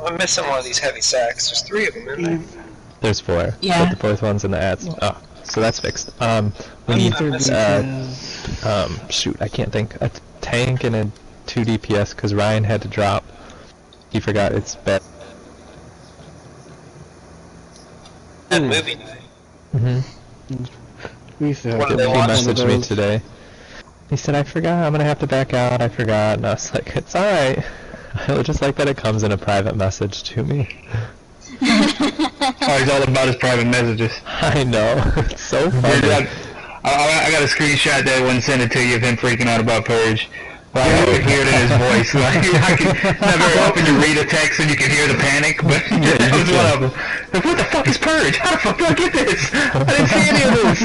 I'm missing one of these heavy sacks. There's 3 of them in there. There's 4. Yeah. But the 4th one's in the ads. Oh, so that's fixed. We need shoot, I can't think. A tank and a 2 DPS because Ryan had to drop. He forgot it's bad. That movie night. We used to have What He are they watching? messaged me today. He said, I forgot, I'm gonna have to back out, I forgot. And I was like, it's alright. I just like that it comes in a private message to me. Oh, he's all about his private messages. I know. It's so funny. I got a screenshot that I wouldn't send it to you of him freaking out about Purge. Well, I could hear it in his voice. Like, I can never often you read a text and you can hear the panic, but that was one of them. Like, what the fuck is Purge? How the fuck do I get this? I didn't see any of this.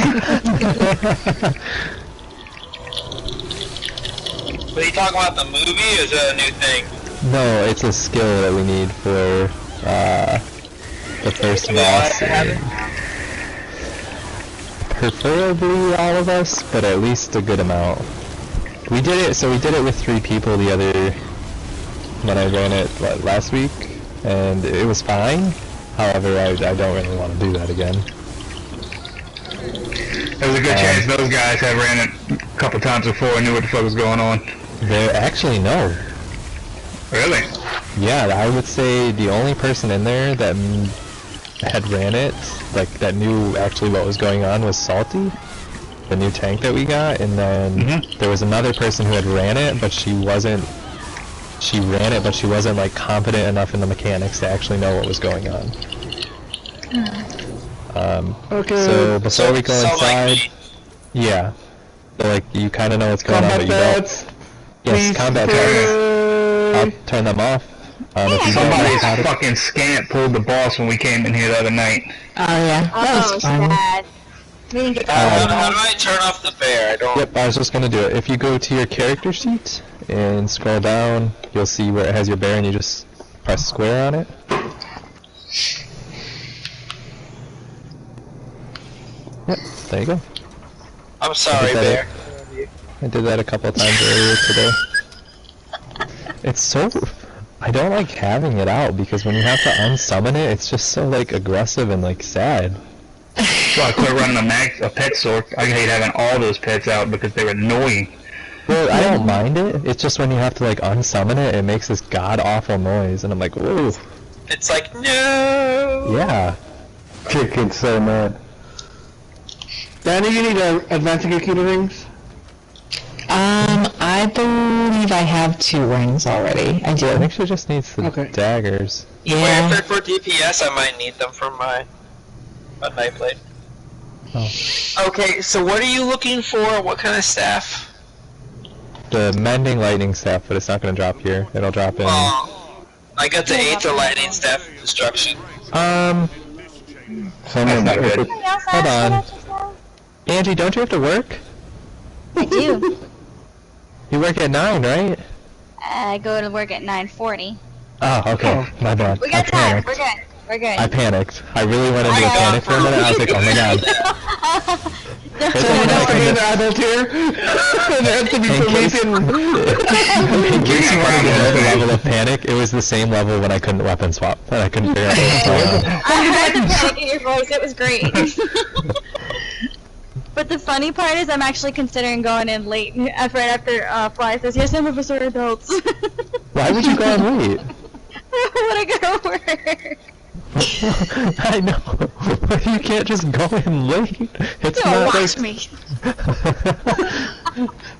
Are you talking about the movie, or is that a new thing? No, it's a skill that we need for the first boss. Preferably all of us, but at least a good amount. We did it, so we did it with 3 people when I ran it last week, and it was fine. However, I don't really want to do that again. There's a good chance those guys have ran it a couple times before and knew what the fuck was going on. They're actually no. Really? Yeah, I would say the only person in there that had ran it, like that knew actually what was going on, was Salty, the new tank that we got, and then there was another person who had ran it, but she ran it, but she wasn't like competent enough in the mechanics to actually know what was going on. Okay. So before we go inside, like yeah, so like you kind of know what's going on, but you pads. don't. Yes, combat pads. I'll turn them off. If you don't know Somebody's how to... fucking scamp pulled the boss when we came in here the other night. Oh yeah, that was fun. sad. We didn't get how do I turn off the bear? I don't... Yep, I was just gonna do it. If you go to your character sheet and scroll down, you'll see where it has your bear and you just press square on it. Yep, there you go. I'm sorry, bear. I did that a couple of times earlier today. It's so... I don't like having it out because when you have to unsummon it, it's just so like aggressive and like sad. So I quit running a pet store. I hate having all those pets out because they're annoying. Well, I don't mind it. It's just when you have to like unsummon it, it makes this god-awful noise, and I'm like, whoa. It's like, no! Yeah. Chicken's so mad. Danny, you need advancing computer rings? I believe I have 2 rings already. I do. I think she just needs the daggers. Yeah. Wait, for DPS, I might need them for my knife blade. Oh. Okay, so what are you looking for? What kind of staff? The mending lightning staff, but it's not going to drop here. It'll drop in. I got the 8th lightning staff of destruction. That's not good. Hold on. Angie, don't you have to work? I do. You work at 9, right? I go to work at 9:40. Oh, okay. My bad. We got time. We're good. We're good. I panicked. I really went into a panic for a minute. I was like, oh my god. So we're not getting the adult here? They have to be in case you want to know the level of panic, it was the same level when I couldn't weapon swap. And I couldn't figure out what was going on. I heard the panic in your voice. It was great. But the funny part is I'm actually considering going in late right after Fly says, yes, I'm a Professor Adults. Why would you go in late? When I go to work. I know. But you can't just go in late. It's No, not watch like... me.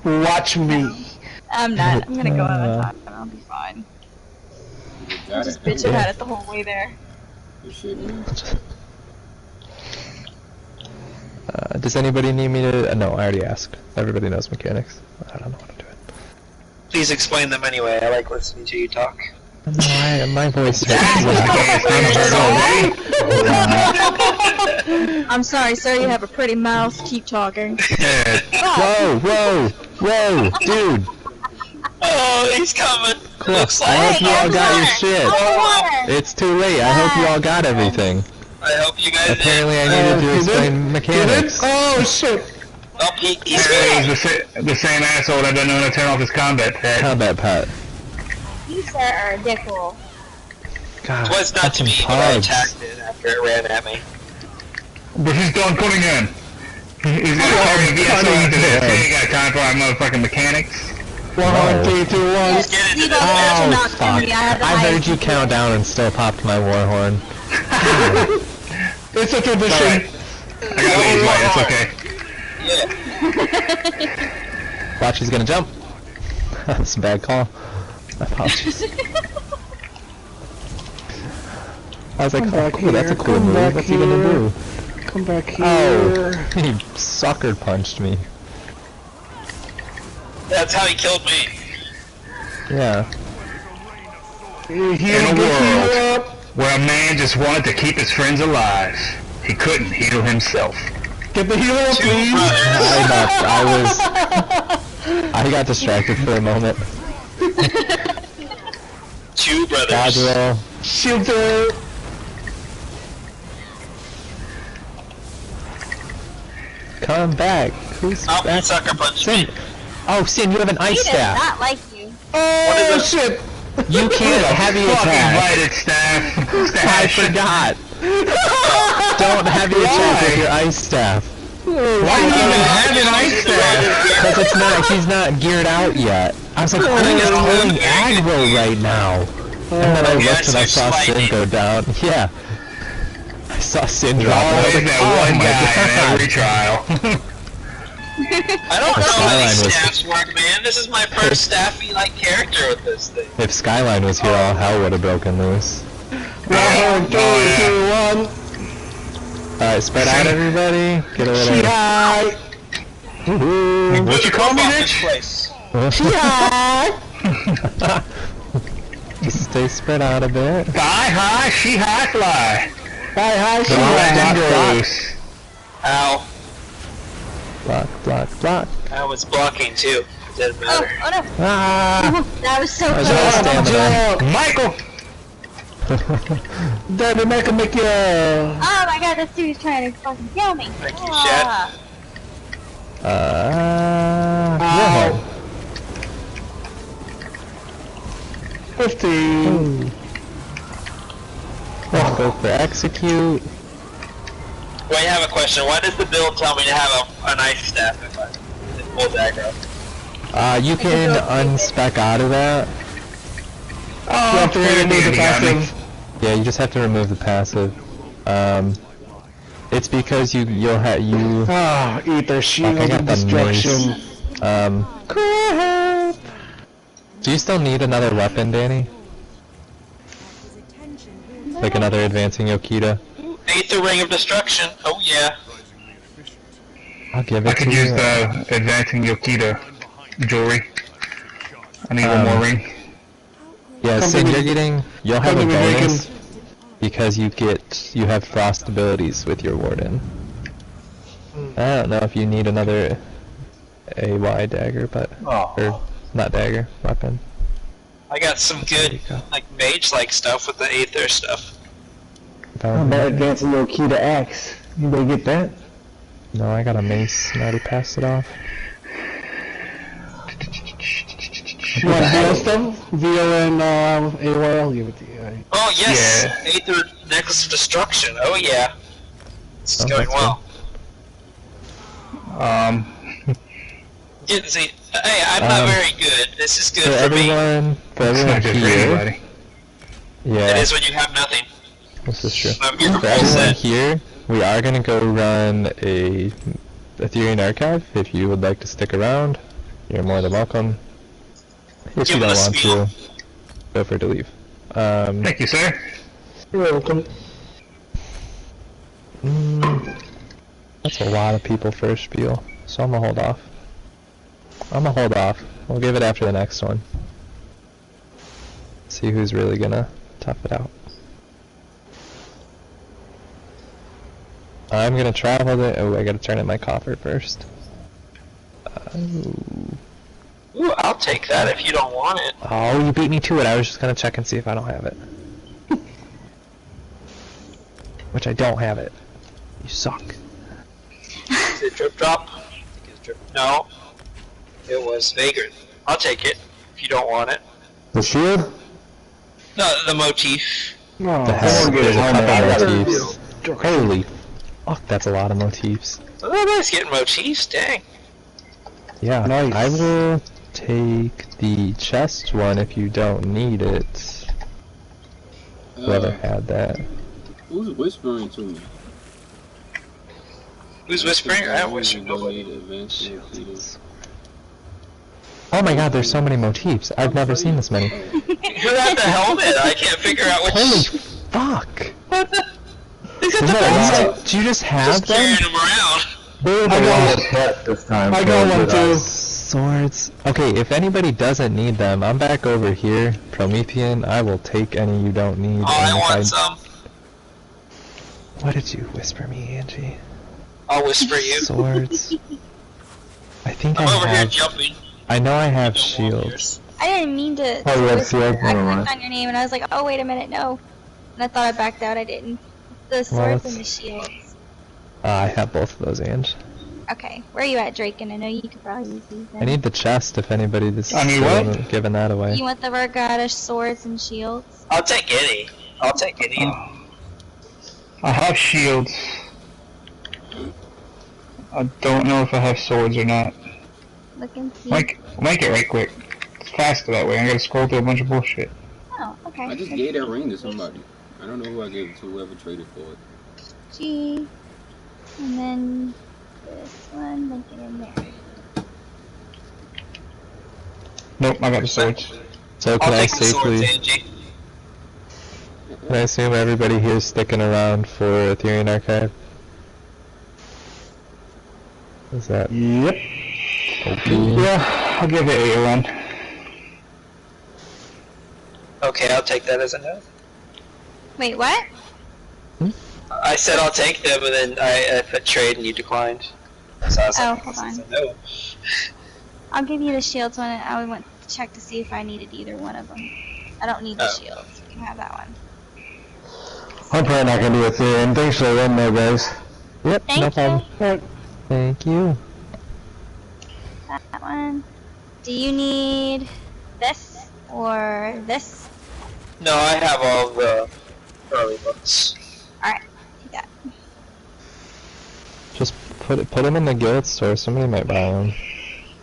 Watch me. I'm not. I'm gonna go on the top and I'll be fine. I'm just bitching about it the whole way there. Does anybody need me to... no, I already asked. Everybody knows mechanics. I don't know how to do it. Please explain them anyway. I like listening to you talk. No, my voice hurts. I'm sorry, sir. You have a pretty mouth. Keep talking. Whoa, whoa, whoa, dude. Oh, he's coming. Cool. Looks I like hope you all got your shit. Oh, It's too late. I hope you all got everything. I hope you guys Apparently I needed to explain mechanics. Oh shit! Oh, he's He's the same asshole that doesn't know how to turn off his combat pad. Combat pet. You, sir, are a dickhole. God, It was not to me, fucking but I pugs. attacked it after it ran at me. But he's done coming in. He's gonna carry a VSO into this. He ain't got time for our motherfucking mechanics. 1, 3, 2, 1. Let's get into See, this. that's Oh, not fuck. me. I have the I heard highest you EQ. count down and still popped my war horn. It's a tradition. I gotta leave, Mike. It's okay. Yeah. Watch, he's gonna jump. That's a bad call. My apologies. I was like, Come oh, back cool, that's a here, cool come move. back What's he gonna here. do? Come back here. Oh, he sucker punched me. That's how he killed me. Yeah. Here, In a get world healed up. where a man just wanted to keep his friends alive, he couldn't heal himself. Get the healer up, please. I got distracted for a moment. Two brothers. Dodge roll. Shield it. Come back. Who's Oh, back? sucker punched Sin. me. Oh, Sin, you have an He ice does staff. not like you. Oh, shit. You can't heavy Fucking attack. lighted staff. I forgot. Don't heavy attack with your ice staff. Why do you even have an ice staff? Because it's not, he's not geared out yet. I was like, oh, he's pulling aggro right now. And then I yeah, looked and I it's saw Sin lightning. go down. Yeah. I saw Sin drop and I was Always like, that oh one my guy in god. every trial. I don't The know how skyline these was- staffs work, man. This is my first staffy-like character with this thing. If Skyline was here, all hell would have broken loose. 1, 3, 2, 1. Alright, spread out everybody. Get a She little... high. What you call me, Fuck bitch? this place. She high. Just stay spread out a bit. Fly high, she high fly. High, she Block, high. block, block. Ow. Block, block, block. I was blocking too. Didn't Oh, matter. oh no. Ah! That was so I was close. out of stamina. Michael! Daddy, make you. Oh my god, this dude's trying to fucking kill me. Thank you, Ah. Yeah. 15. Go for execute. Wait, I have a question. Why does the build tell me to have an ice staff if I full aggro? You can unspec out of that. You have to remove the passive. Yeah, you just have to remove the passive. It's because you'll have you. Ah, eat their Fuck, shield I got of the destruction. mace. Crap. Do you still need another weapon, Danny? Like another advancing Yokita? Ate the ring of destruction. Oh yeah. I'll give it I could to use you. the advancing Yokita jewelry. I need one more ring. Yeah, Come Sid, to me. you're getting. You'll have Come a to me, bonus because you have frost abilities with your warden. I don't know if you need another AY dagger, but or not dagger weapon. I got some There good, you go. like, mage-like stuff with the Aether stuff. How about advancing your key to X? Anybody get that? No, I got a mace and I already passed it off. You want to heal stuff? VO and AY, I'll give it to you. Oh yes! Yeah. Aether Necklace of Destruction. Oh yeah. This is Oh, going that's well. Yeah, see, hey, I'm not very good. This is good For for me. everyone It's not good for here, anybody. It yeah, is when you have nothing. this is true. I'm your For full everyone set. here, we are gonna go run a Ethereum archive. If you would like to stick around, you're more than welcome. If Give you it a don't want spiel. to, feel free to leave. Thank you, sir. You're welcome. That's a lot of people for a spiel, so I'm gonna hold off. We'll give it after the next one. See who's really gonna tough it out. I'm gonna travel the. Oh, I gotta turn in my coffer first. Ooh, I'll take that if you don't want it. Oh, you beat me to it. I was just gonna check and see if I don't have it. Which I don't have it. You suck. Is it drip drop? No. It was Vagrant. I'll take it if you don't want it. The shield? No, the motif. No, The heck? someone get There's his a helmet. I couple gotta motifs. Holy fuck, that's a lot of motifs. Oh, everybody's getting motifs, dang. Yeah, Nice. I will take the chest one if you don't need it. Whoever had that. Who's whispering to me? Who's whispering? I don't whisper nobody. Oh my god, there's so many motifs. I've never seen this many. Who had the helmet? I can't figure out which. Holy fuck! He's got Is the that helmet. right? Do you just have Just carrying them? them around. I got pet this time. I got one too. Swords. Okay, if anybody doesn't need them, I'm back over here. Promethean, I will take any you don't need. Oh, I and if want some. What did you whisper me, Angie? I'll whisper you. Swords. I think I'm I over here have. jumping. I know I have Don't want shields. I didn't mean to. Oh, yeah, whisper. shield, I never mind. clicked on your name and I was like, oh wait a minute, no. And I thought I backed out. I didn't. The swords and the shields. I have both of those, Ange. Okay, where are you at, Drake? And I know you could probably use these. I need the chest if anybody this I need still what? hasn't given that away. You want the Vergata swords and shields? I'll take any. I'll take any. I have shields. I don't know if I have swords or not. Look and see. Make it right quick. It's faster that way. I gotta scroll through a bunch of bullshit. Oh, okay. I just gave that ring to somebody. I don't know who I gave it to, whoever traded for it. G. And then this one, link it in there. Nope, I got the swords. So can I'll I take the swords, safely? Angie. Can I assume everybody here is sticking around for Ethereum Archive? Is that Yep. okay? Yeah, I'll give it a run. Okay, I'll take that as a no. Wait, what? I said I'll take them, and then I put trade, and you declined. So I was Oh, like, hold this on. is a no. I'll give you the shields one. I went to check to see if I needed either one of them. I don't need the Oh. shields. You can have that one. I'm probably not gonna do it there, and thanks for the run there, guys. Yep, Thank no you. problem. Thank you. That one. Do you need this or this? No, I have all the early books. Alright, take that. Just put them in the guild store. Somebody might buy them.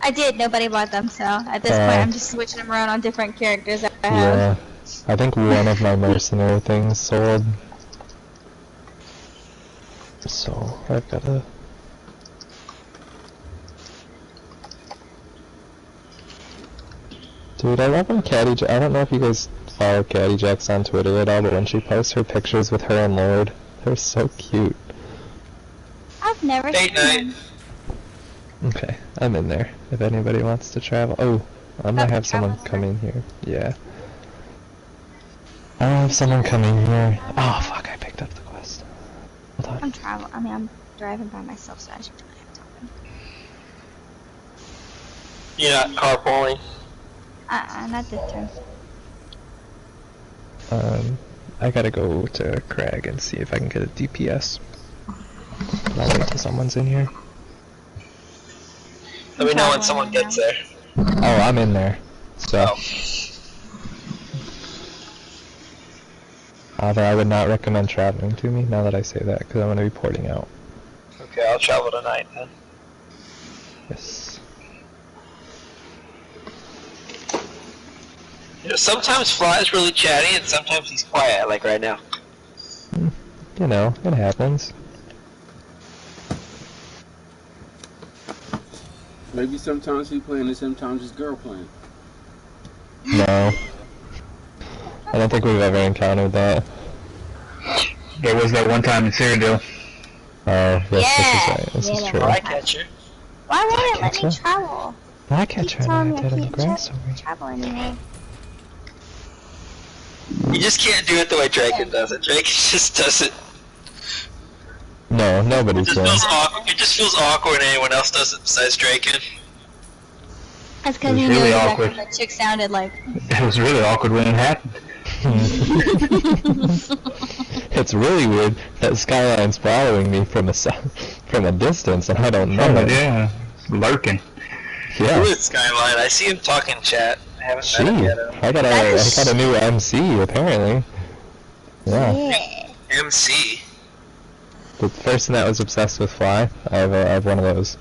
I did, nobody bought them, so at this point I'm just switching them around on different characters that I have. Yeah, I think one of my mercenary things sold. So I've gotta. Dude, I love when Caddy. I don't know if you guys follow Caddy Jacks on Twitter at all, but when she posts her pictures with her and Lord, they're so cute. I've never Date seen night. them. Okay, I'm in there. If anybody wants to travel. Oh, I might have someone travel come in here. Yeah. I have someone coming here. Oh fuck, I picked up the quest. Hold on. I'm driving by myself, so I should really have time. You're not carpooling. Not this time. I gotta go to Crag and see if I can get a DPS. I'll wait till someone's in here. Let me know when someone gets there. Oh, I'm in there. So. Oh. Although I would not recommend traveling to me, now that I say that, because I'm going to be porting out. Okay, I'll travel tonight then. Yes. You know, sometimes Fly is really chatty, and sometimes he's quiet, like right now. You know, it happens. Maybe sometimes he playing and sometimes his girl playing. No. I don't think we've ever encountered that. There was that one time in Cyrodiil. Oh, yes, Yeah, this is right. This yeah, is that true. one. Flycatcher. Why won't it let me Gotcha. travel? I catch her Telling and me I did in the can't grass over here. travel anymore. You just can't do it the way Draken does it. Draken just does it. No, It nobody's just doing feels it. awkward. It just feels awkward when anyone else does it besides Draken. That's because It was you really knew exactly awkward. what the chick sounded like. It was really awkward when it happened. It's really weird that Skyline's following me from a distance and I don't know it. Yeah, lurking. Who Yeah. is Skyline? I see him talking in chat. I haven't met him Gee, yet. I got a new MC apparently. Yeah. MC. The person that was obsessed with Fly, I have one of those.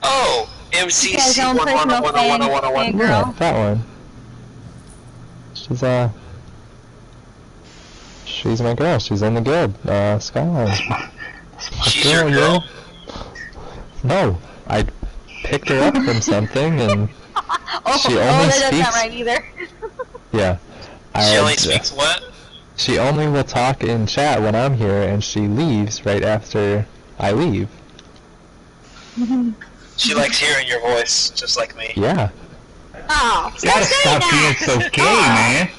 Oh, MC. You guys own personal fan girl. Yeah, that one. She's my girl. She's in the guild. Skyline. She's your girl? No, I picked her up from something, and she only that speaks. doesn't sound right either. Yeah. She only speaks what? She only will talk in chat when I'm here, and she leaves right after I leave. She likes hearing your voice, just like me. Yeah. Oh, You gotta stop being so gay, man.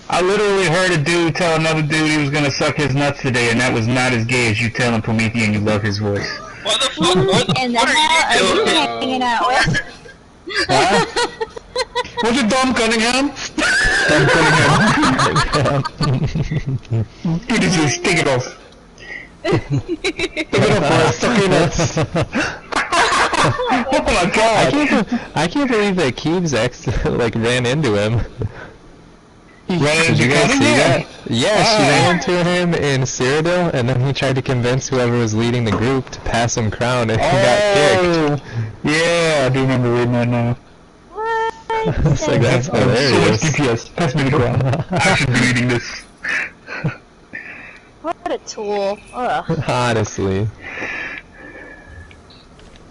I literally heard a dude tell another dude he was gonna suck his nuts today, and that was not as gay as you telling Promethean you love his voice. What the fuck? What And are you doing? hanging out with? Huh? Was it Dom Cunningham? You just stick it off. Take it off, boy. Suck your nuts. Oh my god. I can't believe that Keeves like ran into him. Did you guys see that? Yeah, she ran into him in Cyrodiil, and then he tried to convince whoever was leading the group to pass him crown, and he got kicked. Yeah, I do remember reading that now. It's like, that's So much hilarious. DPS. Pass me the crown. I should be reading this. What a tool. Ugh. Honestly.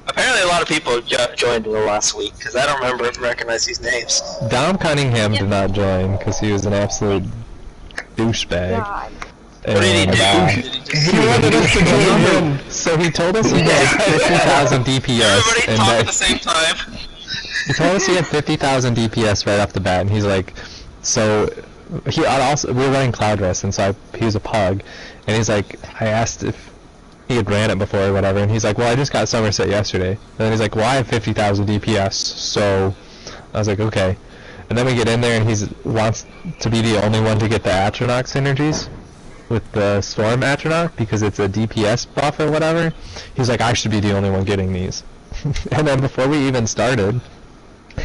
Apparently a lot of people joined in the last week, because I don't recognize these names. Dom Cunningham did not join, because he was an absolute douchebag. God. What did he do? And, Did he just... so he told us he had 50,000 DPS, Everybody and talk that at the same time. he told us he had 50,000 DPS right off the bat, and he's like, so we were running Cloud Rest, and so he was a pug, and he's like, I asked if he had ran it before or whatever, and he's like, well, I just got Somerset yesterday, and then he's like, well, I have 50,000 DPS, so I was like, okay, and then we get in there, and he wants to be the only one to get the Atronach synergies with the Storm Atronach, because it's a DPS buff or whatever. He's like, I should be the only one getting these. And then before we even started,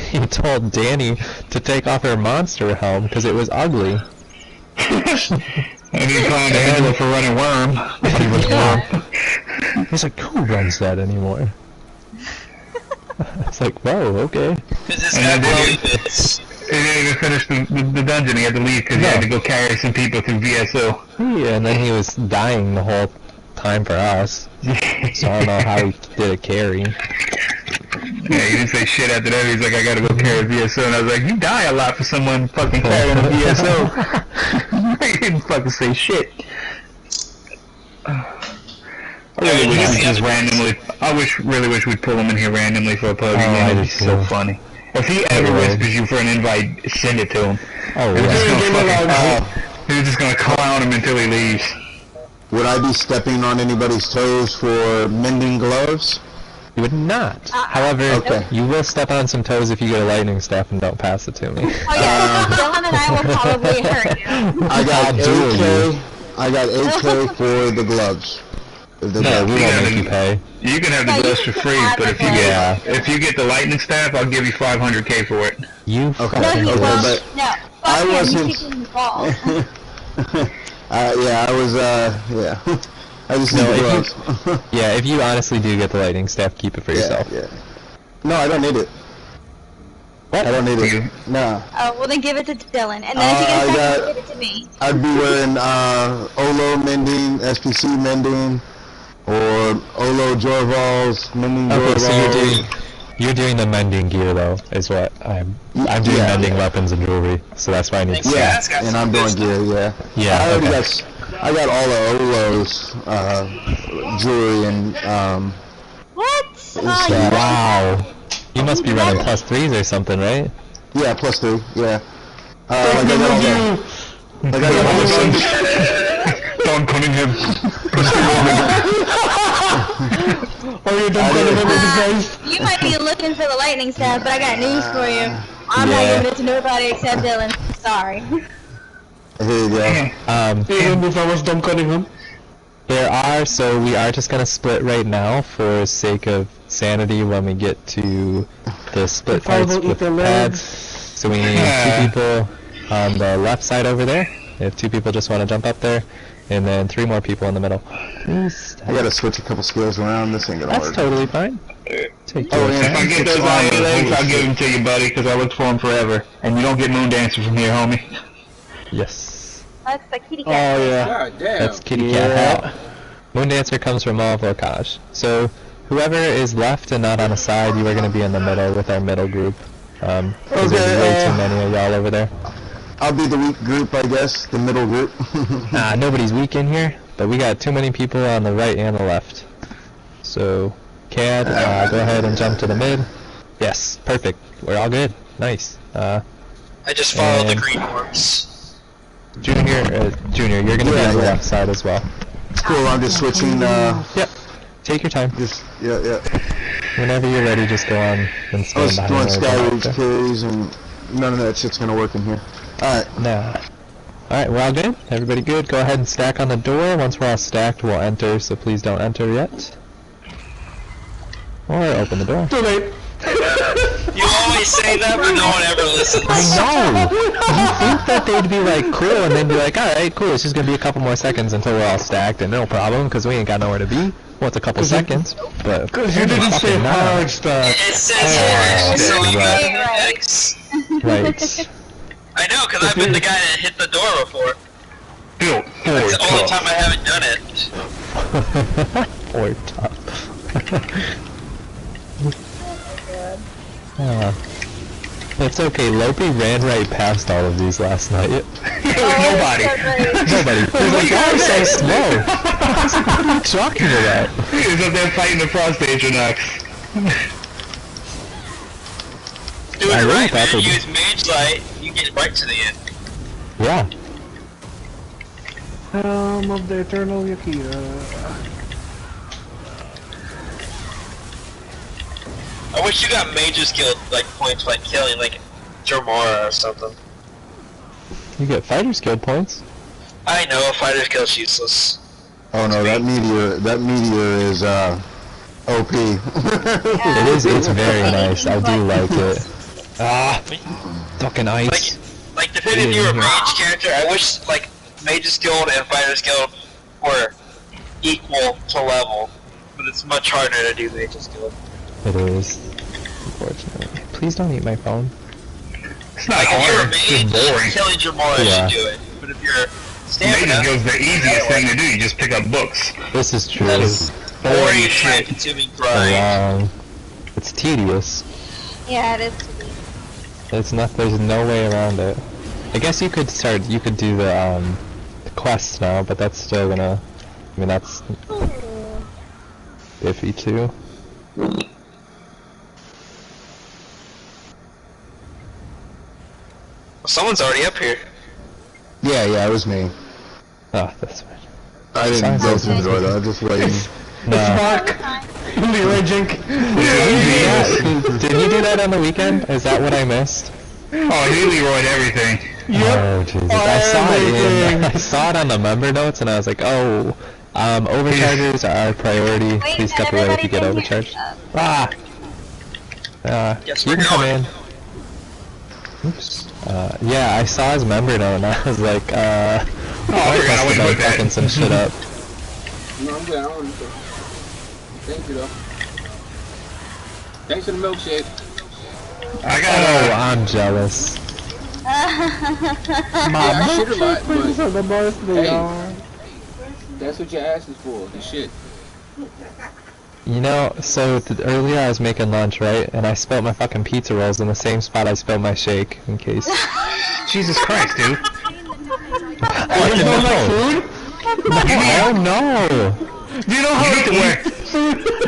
he told Danny to take off her monster helm because it was ugly. And he called the handler for running Worm. He was Worm. He's like, who runs that anymore? It's like, whoa, okay. This And guy then probably fits. He didn't even finish the dungeon. He had to leave because he had to go carry some people through VSO. Yeah, and then he was dying the whole time for us. So I don't know how he did a carry. Yeah, he didn't say shit after that. He's like, I gotta go carry a VSO. And I was like, you die a lot for someone fucking carrying a VSO. He didn't fucking say shit. I really wish we just randomly. Really wish we'd pull him in here randomly for a pub again. It'd be so funny. If he ever whispers you for an invite, send it to him. Oh, He's just gonna clown him until he leaves. Would I be stepping on anybody's toes for mending gloves? You would not. However, Okay. you will step on some toes if you get a lightning staff and don't pass it to me. Oh yeah, Dylan and I will probably hurt you. I got How dare 8K. I got 8K for the gloves. If the No, gloves- we won't make you pay. You can have the Yeah, gloves you for can free, have but the if you gloves. if you get the lightning staff, I'll give you 500K for it. You Okay. No, fucking he Okay, won't. but No, fuck I him. wasn't- He's kicking the ball. yeah, I was, yeah. I just No, need if gloves. Yeah, if you honestly do get the lightning staff, keep it for yourself. Yeah. No, I don't need it. What? I don't need Do it. you? No. Oh, well then give it to Dylan, and then if you I get a got- second, give it to me. I'd be wearing Olo mending, SPC mending, or Olo Jorval's mending Okay, so Jorval. you're doing the mending gear though, is what I'm doing Yeah. mending weapons and jewelry, so that's why I need to Yeah, That's got and some I'm doing good gear, yeah. Yeah, I already okay. I got all of Olo's jewelry and What? that. Wow. You must be running +3s or something, right? yeah, +3, yeah. Like I got all the, like I got all the Don Cunningham. You might be looking for the lightning staff, but I got news for you. I'm not Yeah. giving it to nobody except Dylan. Sorry. Here you go. Even if I was Dom Cunningham. So we are just gonna split right now for sake of sanity when we get to the split If I parts will eat with the leg. pads. So we need 2 people. on the left side over there, if 2 people just want to jump up there, and then 3 more people in the middle. Please. I gotta switch a couple skills around. This ain't gonna That's work. totally fine. Take Oh, your yeah. If I time. get those iron legs, I'll give them to you, buddy, because I looked for them forever. And you don't get moon dancer from here, homie. Yes. That's the kitty cat. Oh yeah. God damn. That's kitty cat hat. Moon Dancer comes from all of Lokaj. So, whoever is left and not on a side, you are going to be in the middle with our middle group. Because there's way too many of y'all over there. I'll be the weak group, I guess. The middle group. Nobody's weak in here, but we got too many people on the right and the left. So, Cad, go ahead and jump to the mid. Yes, perfect. We're all good. Nice. I just followed the and- green orbs. Junior, you're going to be on the left side as well. Cool, I'm just switching, Yep. Take your time. yeah. Whenever you're ready, just go on and I stand was behind doing the Skyroot doctor. carries and none of that shit's gonna work in here. Alright. Nah. Alright, we're all good? Everybody good? Go ahead and stack on the door. Once we're all stacked, we'll enter, so please don't enter yet. Or open the door. Too late. You always say that, but no one ever listens. I know! You think that they'd be like, cool, and then be like, alright, cool, it's just gonna be a couple more seconds until we're all stacked, and no problem, because we ain't got nowhere to be. Well, it's a couple seconds, but... Cause you didn't say hard stuff. It says here, so you got an X. Right. I know, because I've been the guy that hit the door before. Built It's the only for time I haven't done it. Or top. It's okay, Lopi ran right past all of these last night. nobody. Nobody. He's like, why are you so slow? What are you talking about? He was up there fighting the prostate Janox. Do it I really right, thought man. they- Use Mage Light, you get right to the end. Yeah. Helm of the Eternal Yakira. I wish you got Mage's Guild, like, points for, like, killing, like, Jermora or something. You get fighter's guild points. I know, Fighter's Guild's useless. Oh no, that meteor is, OP. It is, it's very nice. I do like it. Fucking ice. Like, depending if you're a Mage character, I wish, like, Mage's Guild and Fighter's Guild were equal to level. But it's much harder to do Mage's Guild. It is. Unfortunately. Please don't eat my phone. It's not Like, if you're a hard, it's just Mage, boring. killing Jermora Yeah. should do it. But if you're Mage's Stamina, Guild's the easiest thing to do, you just pick up books. This is true. that is Boring boring as shit. time-consuming grind. Long. It's tedious. Yeah, it is to be. It's not. There's no way around it. I guess you could start. You could do the quests now, but that's still gonna. I mean, that's iffy too. Someone's already up here. Yeah, it was me. Oh, that's fine. I didn't go through the door though, I was just waiting. No. Mark. Leroy Jink. Did you do that on the weekend? Is that what I missed? Oh, he Leroyed everything. Oh Jesus! I saw it on the member notes, and I was like, oh, overchargers are our priority. Wait, Please step away if you get everybody overcharged. can Guess You we're can come going. in. Oops. Yeah, I saw his member note, and I was like, I forgot I must went have with been that. fucking some shit up. No, I'm good. I don't want to. Thank you, though. Thanks for the milkshake. I Oh, got I'm jealous. Yeah, I shit a lot, These but are the most they Hey. are. that's what your ass is for, the shit. You know, so earlier I was making lunch, right? And I spilled my fucking pizza rolls in the same spot I spilled my shake, in case. Jesus Christ, dude. Oh, You smell like food? Oh no! Do you know how You need to wear.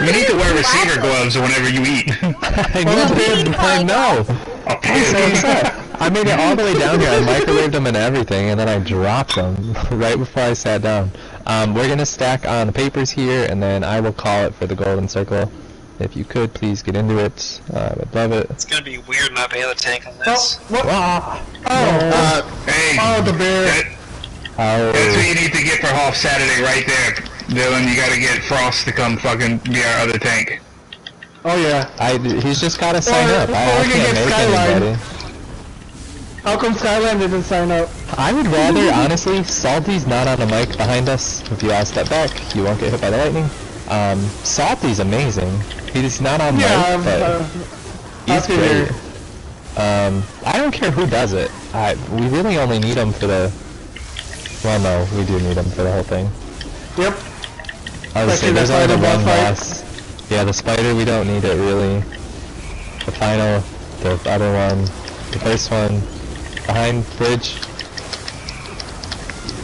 You need to wear receiver gloves whenever you eat. I know, I know. I'm so upset. I made it all the way down here. I microwaved them and everything, and then I dropped them right before I sat down. We're gonna stack on the papers here, and then I will call it for the golden circle. If you could, please get into it. I would love it. It's gonna be weird not being able to tank on this. What? Ah, Hey, Oh, the bear. that's what you need to get for Half Saturday right there, Dylan. You gotta get Frost to come fucking be our other tank. Oh yeah. he's just gotta sign up. I or we can can't get make Skyline. anybody. How come Skyline didn't sign up? I would rather, honestly, Salty's not on a mic behind us. If you all step back, you won't get hit by the lightning. Salty's amazing. He's not on mic, but he's great. I don't care who does it. We really only need him for the... Well, no, we do need him for the whole thing. Yep. I would say there's only the one boss. Yeah, the spider, we don't need it, really. The final, the other one, the first one, behind bridge.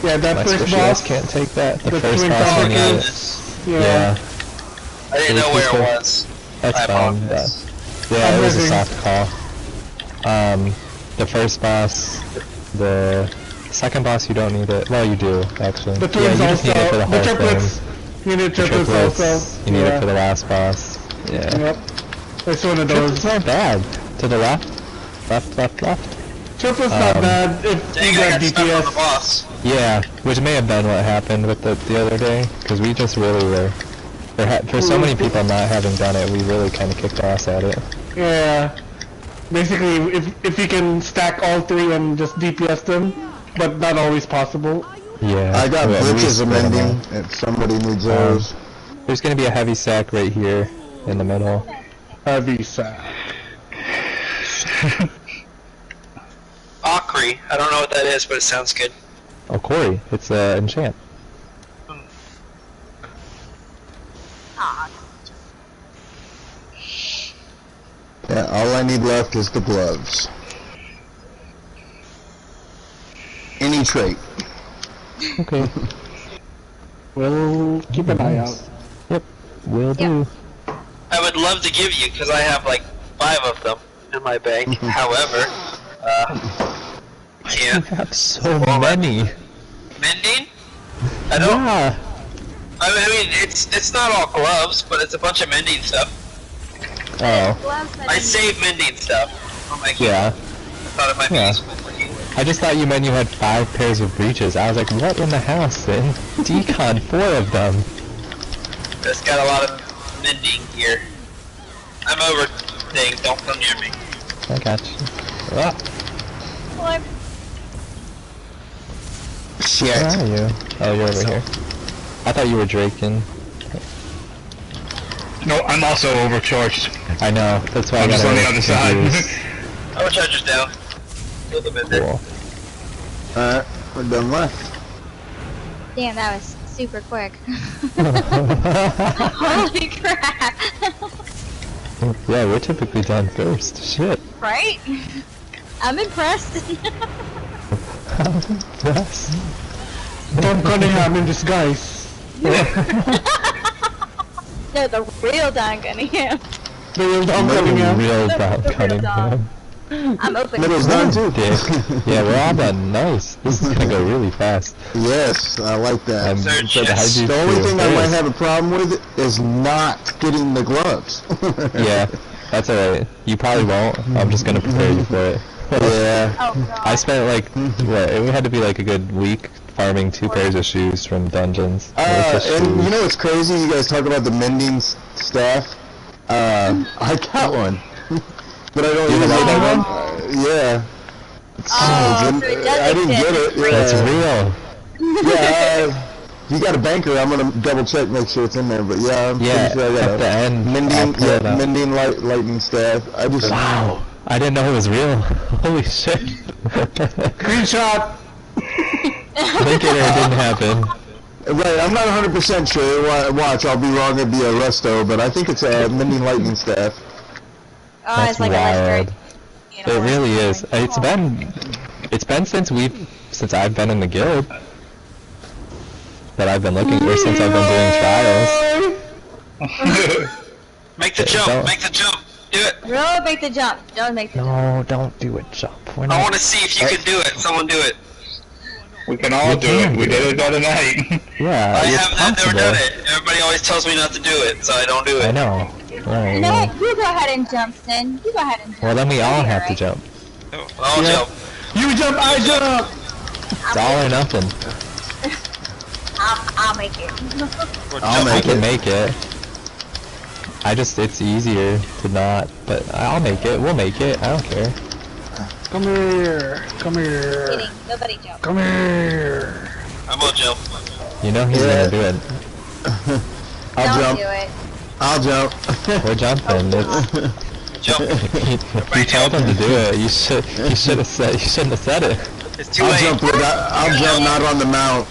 Yeah, that first boss. Can't take that. The first boss we need it. Yeah. I didn't know where it was. That's fine. Yeah, it was a soft call. The first boss, the second boss, you don't need it. Well, you do, actually. The twins you just need it for the whole triplets. thing. You need triplets also. You need it for the last boss. Yeah. Yep. It's one of those. Triplets aren't bad. To the left. Left. Triplets not bad if you got DPS. On the boss. Yeah, which may have been what happened with the other day, because we just really were... For so many people not having done it, we really kind of kicked ass at it. Yeah. Basically, if you can stack all three and just DPS them, but not always possible. Yeah. I got glitches amending if somebody needs those. There's gonna be a heavy sack right here in the middle. Heavy sack. Akri. I don't know what that is, but it sounds good. Oh, Corey. It's enchant. Yeah, all I need left is the gloves. Any trait. Okay. We'll keep an eye out. Yep, will do. I would love to give you, because I have like 5 of them in my bank. However, can't. You have so many. Mending? I don't. Yeah. I mean, it's not all gloves, but it's a bunch of mending stuff. Oh. I save mending stuff on my key. Yeah. I thought it might be useful for you. I just thought you meant you had 5 pairs of breeches. I was like, what in the house then? Decon 4 of them. It's got a lot of mending gear. I'm over things, don't come near me. I got you. Ah. Well, Shit. Where are you? Oh, you're over here. I thought you were Draken. No, I'm also overcharged. I know, that's why I'm I just got on the other side. Our charger's down. Build them in there. Cool. Alright, we're done left. damn, that was super quick. Holy crap! Yeah, we're typically done first. Shit. Right? I'm impressed. Yes. Tom Cunningham in disguise. No, the real Don Cunningham. The real Tom Cunningham. Real The Don real Cunningham. I'm open. Middle's done too. Yeah, we're all done. Nice. This is gonna go really fast. Yes, I like that. Search, But yes. how'd you The only feel thing I might first? have a problem with is not getting the gloves. Yeah, that's alright. You probably won't. I'm just gonna prepare you for it. Yeah. Oh god. I spent like, what, it had to be like a good week farming 2 pairs of shoes from dungeons. It was just And you shoes. know what's crazy? You guys talk about the mending staff. I got one, but I don't You use have a it. lightning Yeah. Oh, so it does I didn't exist. get it. It's That's Yeah. real. Yeah. You got a banker. I'm gonna double check, make sure it's in there. But yeah, I'm Yeah, pretty sure I got at the end. I'll mending. pull it Yeah, up. mending lightning staff. I just. Wow. I didn't know it was real. Holy shit. Screenshot. Link it or it didn't happen. Right, I'm not 100% sure. Watch, I'll be wrong. It'd be a resto, but I think it's a mending lightning staff. Oh, That's it's like wild. a It really is. It's been since I've been in the guild that I've been looking, or since I've been doing trials. Make the jump, make the jump. Do it. Really make the jump. Don't make the jump. No, don't do it, jump. We're I not. want to see if you can do it. Someone do it. We can all do it. We did it the other night. Yeah, I it's have never possible. done it. Everybody always tells me not to do it, so I don't do it. I know. Right, You know well, what? You go ahead and jump, Sin. You go ahead and jump. well, then we all Yeah, have to right. jump. I'll Yeah. jump. You jump, I jump. It's all or nothing. I'll make it. I can make it. It's easier to not, but I'll make it. We'll make it. I don't care. Come here. Come here. Kidding. Nobody jump. Come here. I'm gonna jump. You know he's gonna do it. I'll Don't jump. do it. I'll jump. We're jumping. It's, Jump. you told him to do it. You shouldn't have said it. It's too I'll late. jump. I'll jump not on the mount.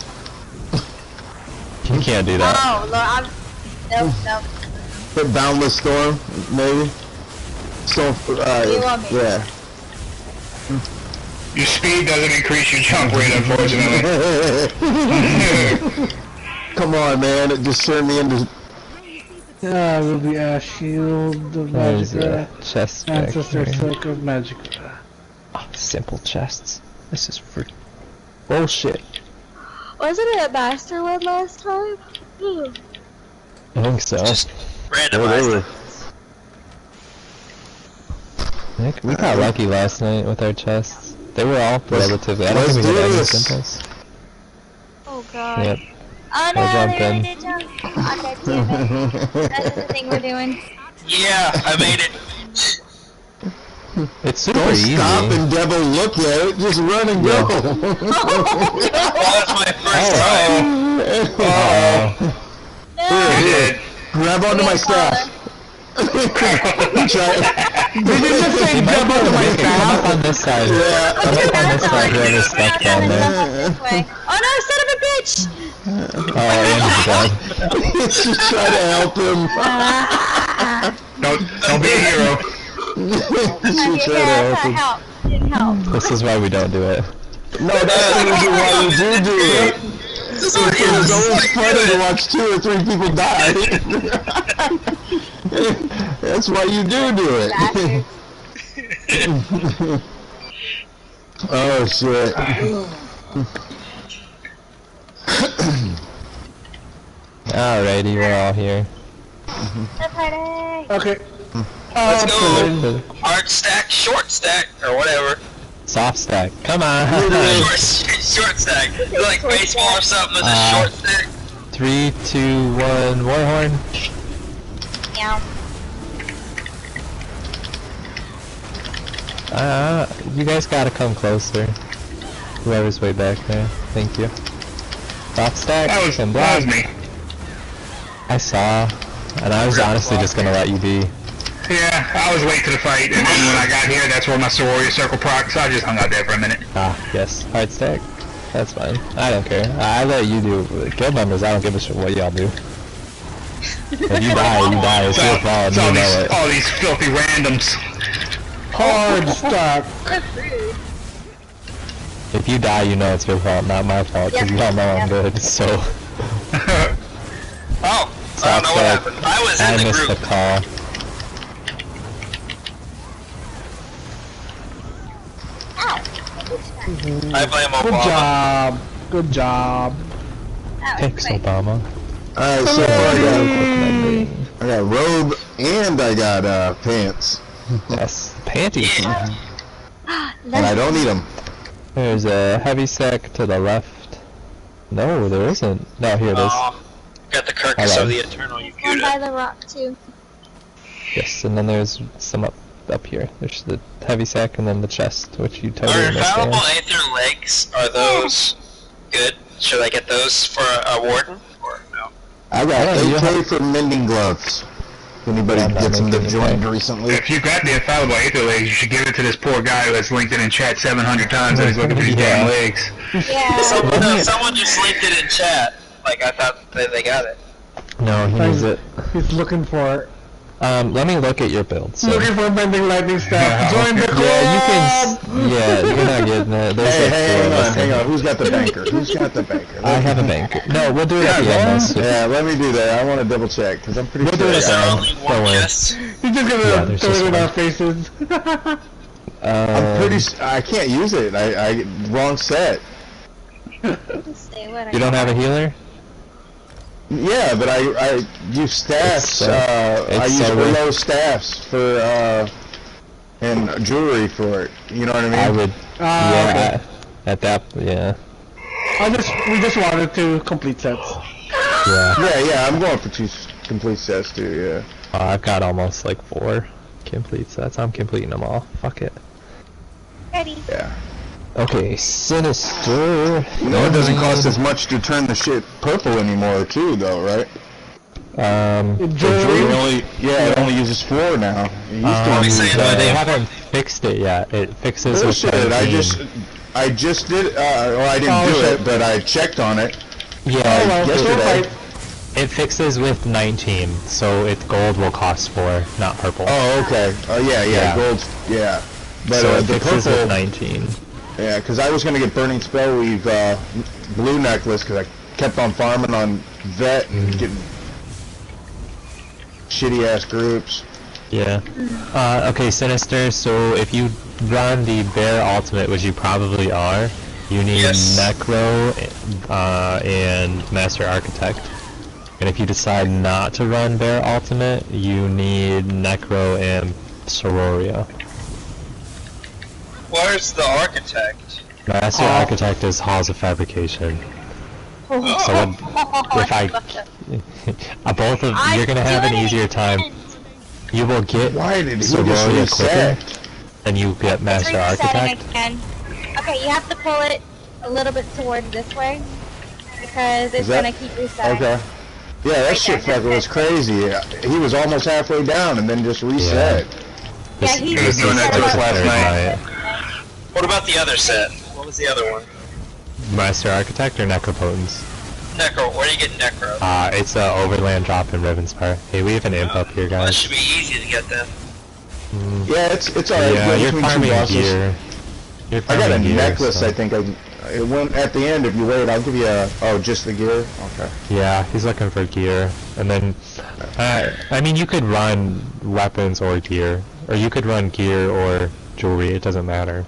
You can't do that. Oh, Lord, nope. Hit Boundless Storm, maybe. Storm. You want me? Yeah. Your speed doesn't increase your jump rate, unfortunately. Come on, man. It just turned me into. Yeah, Ruby Ash Shield of There's Magica. a chest back Ancestor here. Silk of Magica. Oh, simple chests. This is for bullshit. Wasn't it a Master one last time? I think so. Just randomized. Nick, we got lucky last night with our chests. They were all relatively. I don't think we had any simples. Oh god. Yep. Oh no, We're jumping. they jump. Oh god damn it. That's the thing we're doing. Yeah, I made it. It's super Don't easy. stop and double look at it. Just run and go. That's my first time. Here. Grab onto my staff. Did you just say jump onto my Come staff? up on this side. Yeah. Come up on this side. Whoever's stuck down there. This way. Oh no, son of a bitch! Oh, Andy's dead. Just try to help him. Don't be a hero. Just try to Yeah, help him. help. Didn't help. This is why we don't do it. No, that's the reason why you do it. It's always funny to watch 2 or 3 people die. That's why you do it. Oh shit. Alrighty, we're all here. The party. Okay. Let's go. Hard stack, short stack, or whatever. Soft stack. Come on. Short stack. It's like baseball or something with a short stack. 3, 2, 1, Warhorn. Yeah. You guys gotta come closer. Whoever's way back there. Thank you. Soft stack and That was block. me. I saw, and I was honestly just gonna let you be. Yeah, I was late to the fight, and then when I got here, that's where my sorority circle proc, so I just hung out there for a minute. Ah, yes. Hard stack. That's fine. I don't care. I let you do. Guild members, I don't give a shit what y'all do. If you die, you die. It's your fault. It's You know it. all these filthy randoms. Hard stuck. If you die, you know it's your fault, not my fault, because you don't know I'm good, so... Oh, I don't know what happened. I was in the missed group. the call. I blame Good Obama. job. Good job. Thanks, Obama. Alright, so I got robe and I got pants. Yes, panties. And I don't need them. There's a heavy sack to the left. No, there isn't. No, here it is. Got the carcass Hello. of the Eternal One Yakuta. by the rock too. Yes, and then there's some up here. There's the heavy sack and then the chest, which you Are totally infallible missed. Aether legs, are those good? Should I get those for a warden? Or no? I got Oh, you 8K for mending gloves. If anybody I'm not gets them making joined anything. recently. If you got the infallible Aether legs, you should give it to this poor guy who has linked it in chat 700 times that he's looking for these Yeah. damn legs. Yeah. Someone just linked it in chat. Like, I thought that they got it. No, he needs it. He's looking for Let me look at your build. So. looking for bending lightning staff. Join the club. Yeah, you can. Yeah, you're not getting it. There's like Hey, four of us hang in. on. Who's got the banker? Who's got the banker? I have a bank. No, we'll do it at the end. Though, so- Yeah, let me do that. I want to double check because I'm pretty We'll sure. do it Is at there the only end. one Don't worry. chest? He's just Yeah, gonna there's throw just it in one. our faces. I'm pretty. I can't use it. I wrong set. Stay what I You don't have a healer? Yeah, but I use staffs. I it's use so low staffs for and jewelry for it. You know what I mean? I would. Yeah. Okay. At that. Yeah. We just wanted to complete sets. Yeah. Yeah. I'm going for 2 complete sets too. Yeah. I've got almost like 4 complete sets. I'm completing them all. Fuck it. Ready. Yeah. Okay, Sinister. You know, it doesn't cost as much to turn the shit purple anymore, too, though, right? It only uses 4 now. It used to only use, they haven't fixed it yet. It fixes bullshit. with 19. I just did, well, I didn't do it, but I checked on it. Yeah, yesterday. It fixes with 19, so gold will cost 4, not purple. Oh, okay. Oh, yeah, gold's, yeah. But so it the fixes purple, with 19. Yeah, because I was going to get Burning Spellweave blue necklace, because I kept on farming on vet and getting shitty-ass groups. Yeah. Okay, Sinister, so if you run the Bear Ultimate, which you probably are, you need Necro and Master Architect. And if you decide not to run Bear Ultimate, you need Necro and Sororia. Where's the Architect? Master Architect is Halls of Fabrication. So if you're gonna have an easier time. You will get Sororia quicker, and you get Master Architect. Again. Okay, you have to pull it a little bit towards this way because it's gonna keep resetting. Okay. Yeah, that shit fucker was crazy. He was almost halfway down and then just reset. Yeah, he was doing that to us last night. What about the other set? What was the other one? Master Architect or Necropotence? Necro. Where do you get Necro? It's a overland drop in Ravenspire. Hey, we have an imp up here, guys. That should be easy to get then. Yeah, it's alright. Yeah, you're farming gear. I got a necklace, so. I think. It went at the end. If you wait, I'll give you just the gear? Okay. Yeah, he's looking for gear. And then, I mean, you could run weapons or gear. Or you could run gear or jewelry, it doesn't matter.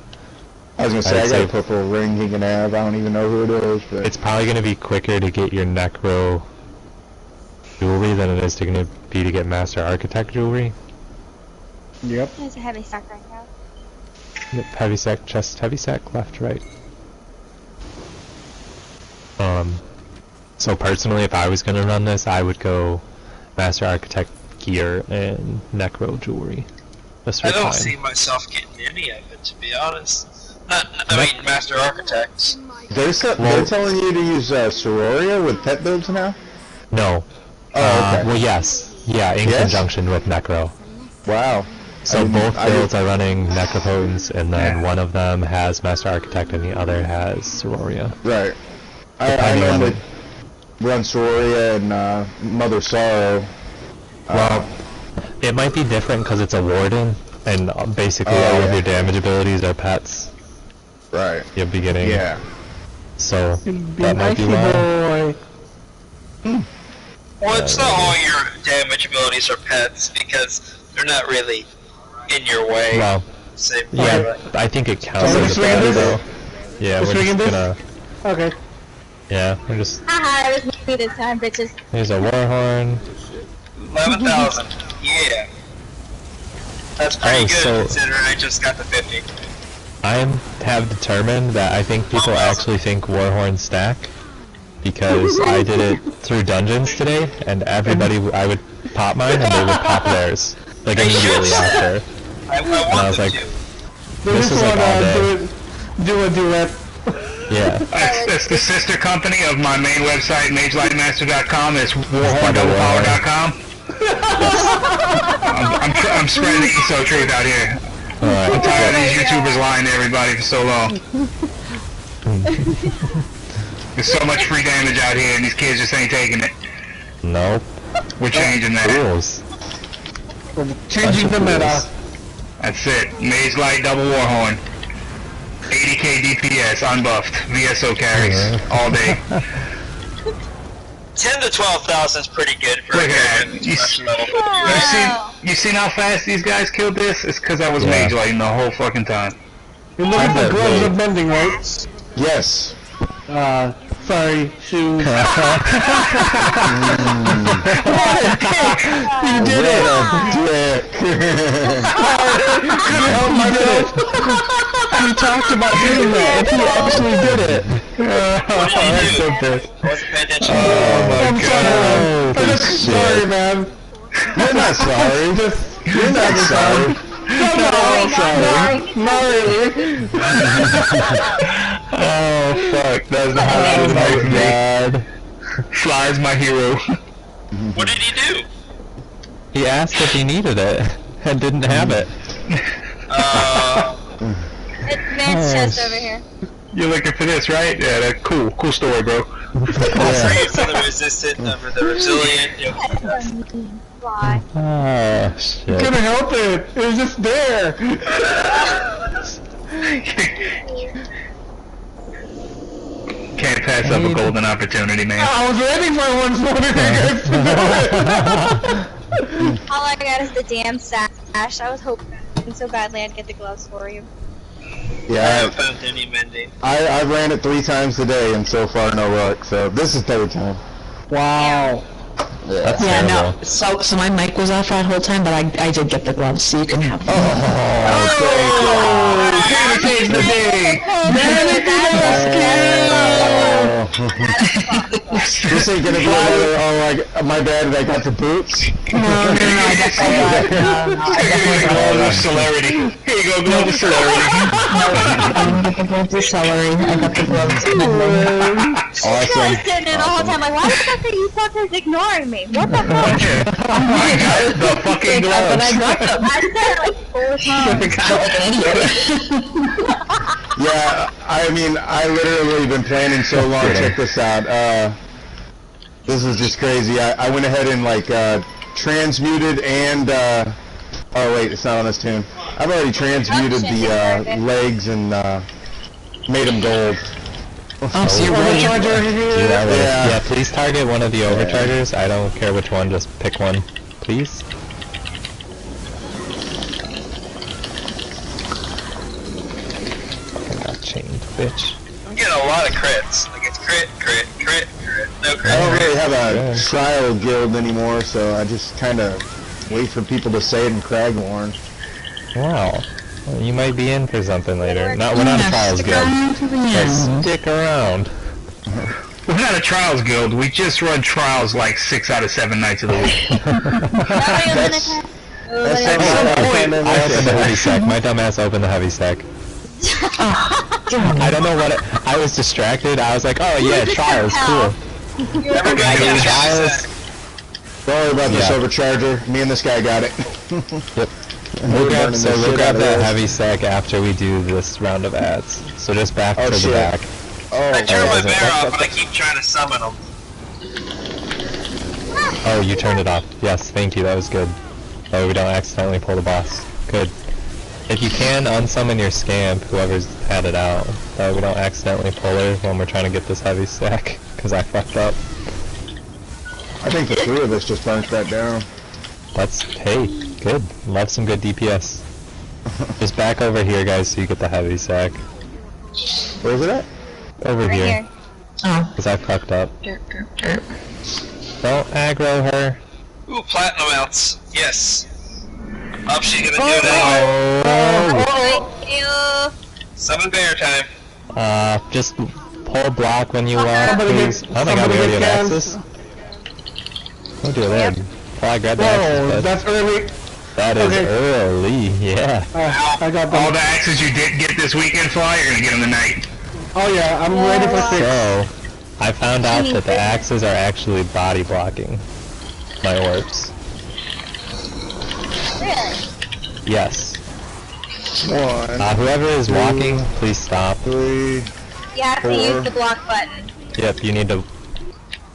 I was gonna say, I got a purple ring he can have, I don't even know who it is, but... It's probably gonna be quicker to get your Necro jewelry than it is to get Master Architect jewelry. Yep. There's a heavy stack right now. Yep, heavy sack, chest, heavy sack, left, right. So personally, if I was gonna run this, I would go Master Architect gear and Necro jewelry. I don't see myself getting any of it, to be honest. I mean, Master Architects. They're telling you to use Sororia with pet builds now? No. Oh, okay. Well, yes. Yeah, in conjunction with Necro. Wow. So both builds are running Necropotence, and then one of them has Master Architect and the other has Sororia. Right. I normally run Sororia and Mother Sorrow. Well, it might be different because it's a Warden, and basically all of your damage abilities are pets. Right. Your beginning. Yeah. So, that might be why. Well, it's not all your damage abilities are pets, because they're not really in your way. Well, I think it counts as a pet, though. Yeah, we're just gonna... Okay. Yeah, we're just... Haha, it was me this time, bitches. Here's a Warhorn. 11,000. Yeah. That's pretty good, considering I just got the 50. I have determined that I think people actually think Warhorns stack, because I did it through dungeons today, and everybody, I would pop mine and they would pop theirs, like immediately after. And I was like, this is like all day. Do it. Yeah. That's the sister company of my main website, MageLightMaster.com. It's warhorn.power.com. I'm spreading the ESO truth out here. I'm tired of these YouTubers lying to everybody for so long. There's so much free damage out here, and these kids just ain't taking it. Nope. We're changing that. Rules. Changing the meta. That's it. Mage Light double Warhorn. 80k DPS, unbuffed. VSO carries all day. 10 to 12,000 is pretty good for a you seen how fast these guys killed this? It's because I was Mage Lighting the whole fucking time. You're looking for gloves of mending, right? Yes. Sorry, shoes. You did it! Couldn't help myself. He talked about doing that, and he actually did it! I'm so pissed. Wasn't paying attention. I'm sorry, man. You're not sorry. You're not sorry. No, Not really. Oh fuck, that's the hardest night for me. Sly's my hero. What did he do? He asked if he needed it, and didn't have it. It's Man's chest over here. You're looking for this, right? Yeah, that's cool. Cool story, bro. Praise for the resistant, for the resilient. Why? Oh, shit. Couldn't help it. It was just there. Can't pass up a golden opportunity, man. I was waiting for one so you guys to do it. All I got is the damn sash. I was hoping so badly I'd get the gloves for you. I Yeah, haven't found any mending. I ran it 3 times today and so far no luck. So this is third time. Wow. Yeah. That's Yeah, terrible. no. So my mic was off that whole time, but I did get the gloves, so you can have them. Can't change the day! This ain't gonna be another, oh like, my bad, I got the boots. No, I definitely got Gloves of celerity. Here you go, gloves of celerity. I got the gloves of celery. I got the gloves of I Awesome. was sitting there the whole time like, why the fuck are you fuckers ignoring me? What the fuck? I got the fucking gloves. But I got them. I said it like 4 times. Yeah, I mean, I literally been planning so long. Check this out. This is just crazy. I went ahead and like transmuted and oh wait, it's not on this tune. I've already transmuted the legs and made them gold. Oh, so you're really Do that with- Yeah. yeah, please target one of the overchargers. I don't care which one, just pick one, please. I got chained, bitch. I'm getting a lot of crits. Like it's crit, crit, crit, crit, no crit. I don't really have a Yeah. trial guild anymore, so I just kind of wait for people to say it in Cragmorn. Wow. Well, you might be in for something later. No, we're not a Trials Guild. So stick around. We're not a Trials Guild. We just run trials like 6 out of 7 nights of the week. That's I opened the heavy stack. My dumbass opened the heavy stack. I don't know what I was distracted. I was like, oh yeah, Trials, cool. Everybody I did got Trials. Don't worry about this Yeah. overcharger. Me and this guy got it. Yep. We're burning the We'll shit grab out of that this. heavy stack after we do this round of ads. So just back Oh, to the shit. back. Oh, I turned my is it? bear off, but I keep trying to summon them. Oh, you turned it off. Yes, thank you. That was good. Oh, we don't accidentally pull the boss. Good. If you can, unsummon your scamp, whoever's had it out. That way we don't accidentally pull her when we're trying to get this heavy stack, because I fucked up. I think the 3 of us just punched that down. That's, hey, good. Love some good DPS. Just back over here, guys, so you get the heavy stack. Where is it at? Over Right here, here. Oh. because I fucked up. Derp, derp, derp. Don't aggro her. Ooh, platinum outs. Yes. Oh, she's gonna do it anyway. Oh! Thank you. Summon bear time. Just pull block when you walk, Somebody please. get- Oh my god, somebody we already get have cans. access? Oh dear lord. Oh, I grabbed the Whoa, access, bud. that's early. That is okay. early, yeah. I got All them. the axes you did get this weekend, Fly, you're gonna get them tonight. Oh yeah, I'm ready for 6. So, I found out that the axes are actually body blocking my orbs. Really? Yes. 1, Whoever is walking, please stop. 3. You have to use the block button. Yep, you need to...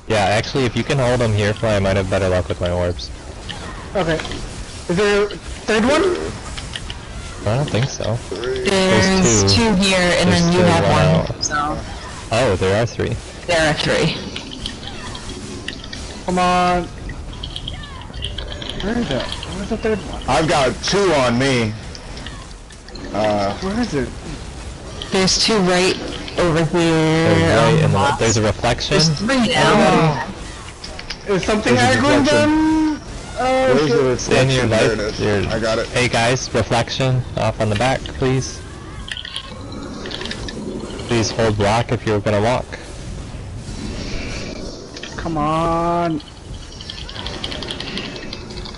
Yeah, actually, if you can hold them here, Fly, I might have better luck with my orbs. Okay. Is there a 3rd one? I don't think so. There's two. 2 here, and There's then you still have one one. out. So Oh, there are 3. there are 3. Come on. Where is it? Where's the 3rd one? I've got 2 on me. Where is it? There's 2 right over here. There's, on right in the, box. there's a reflection. There's 3 now. Is something There's a aggroing deflection. them? Oh, Where's the In your reflection? There it light, is. I got it. Hey guys, reflection off on the back, please. Please hold block if you're gonna walk. come on.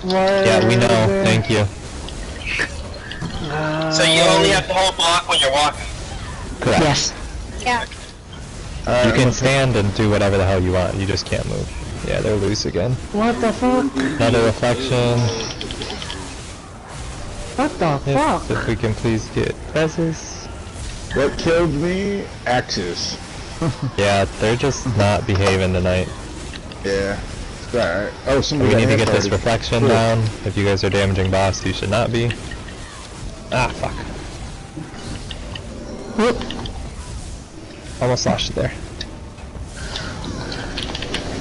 Where Yeah, we know. is it? Thank you. So you only have to hold block when you're walking. Correct. Yes. Yeah. You can stand and do whatever the hell you want, you just can't move. Yeah, they're loose again. What the fuck? Another reflection. What the fuck? If we can please get presses. What killed me? Axes. Yeah, they're just not behaving tonight. Yeah. It's alright. Oh, somebody We need to got get this hit reflection Cool. down. If you guys are damaging boss, you should not be. Ah, fuck. Whoop. Almost lost it there.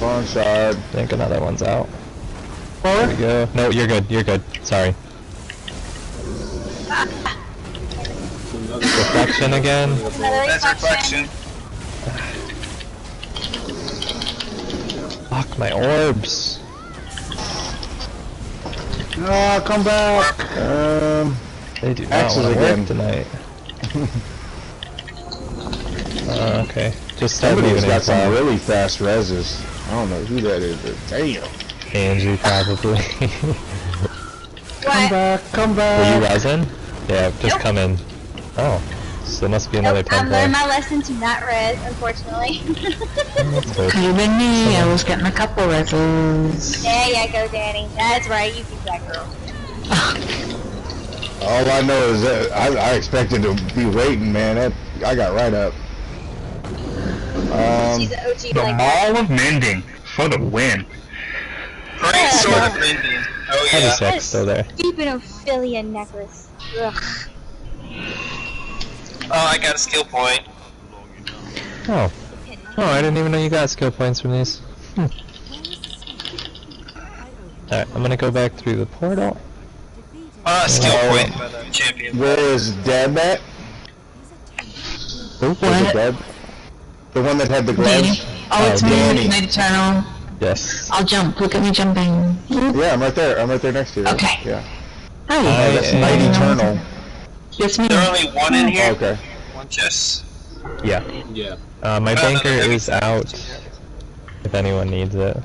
Wrong side. I think another one's out. There we go. No, you're good, you're good. Sorry. Reflection again. Another That's reflection. Fuck my orbs. Ah, come back. They do not Axes want to again. work tonight. Okay. Just start Somebody's moving got some inside. really fast reses. I don't know who that is, but damn. Angie, probably. What? Come Were back. you resin? Yeah, just Nope. come in. Oh. So there must be another Nope, I've temple. learned my lesson to not res, unfortunately. Could have been me. I was getting a couple reses. There you go, Danny. That's right, you do that, girl. All I know is that I expected to be waiting, man. I got right up. She's an OG The like that. Mall of Mending for the win. Great sword of Mending. Oh Heavy yeah. sex still there. Stupid Ophelia necklace. Ugh. Oh, I got a skill point. Oh. Oh, I didn't even know you got skill points from these. Alright, I'm gonna go back through the portal. Skill Oh. point by the champion. Where is Deb at? Oop, Was it Deb? The one that had the Danny. gloves? Oh, it's Oh, me, Danny. Night Eternal. Yes. I'll jump. Look at me jumping. Yeah, I'm right there. I'm right there next to you. Okay. Yeah. Hi. Oh, that's Night Eternal. It's me. There's only one in here. Okay. One chest. Yeah. Yeah. My no, banker no, is out. If anyone needs it.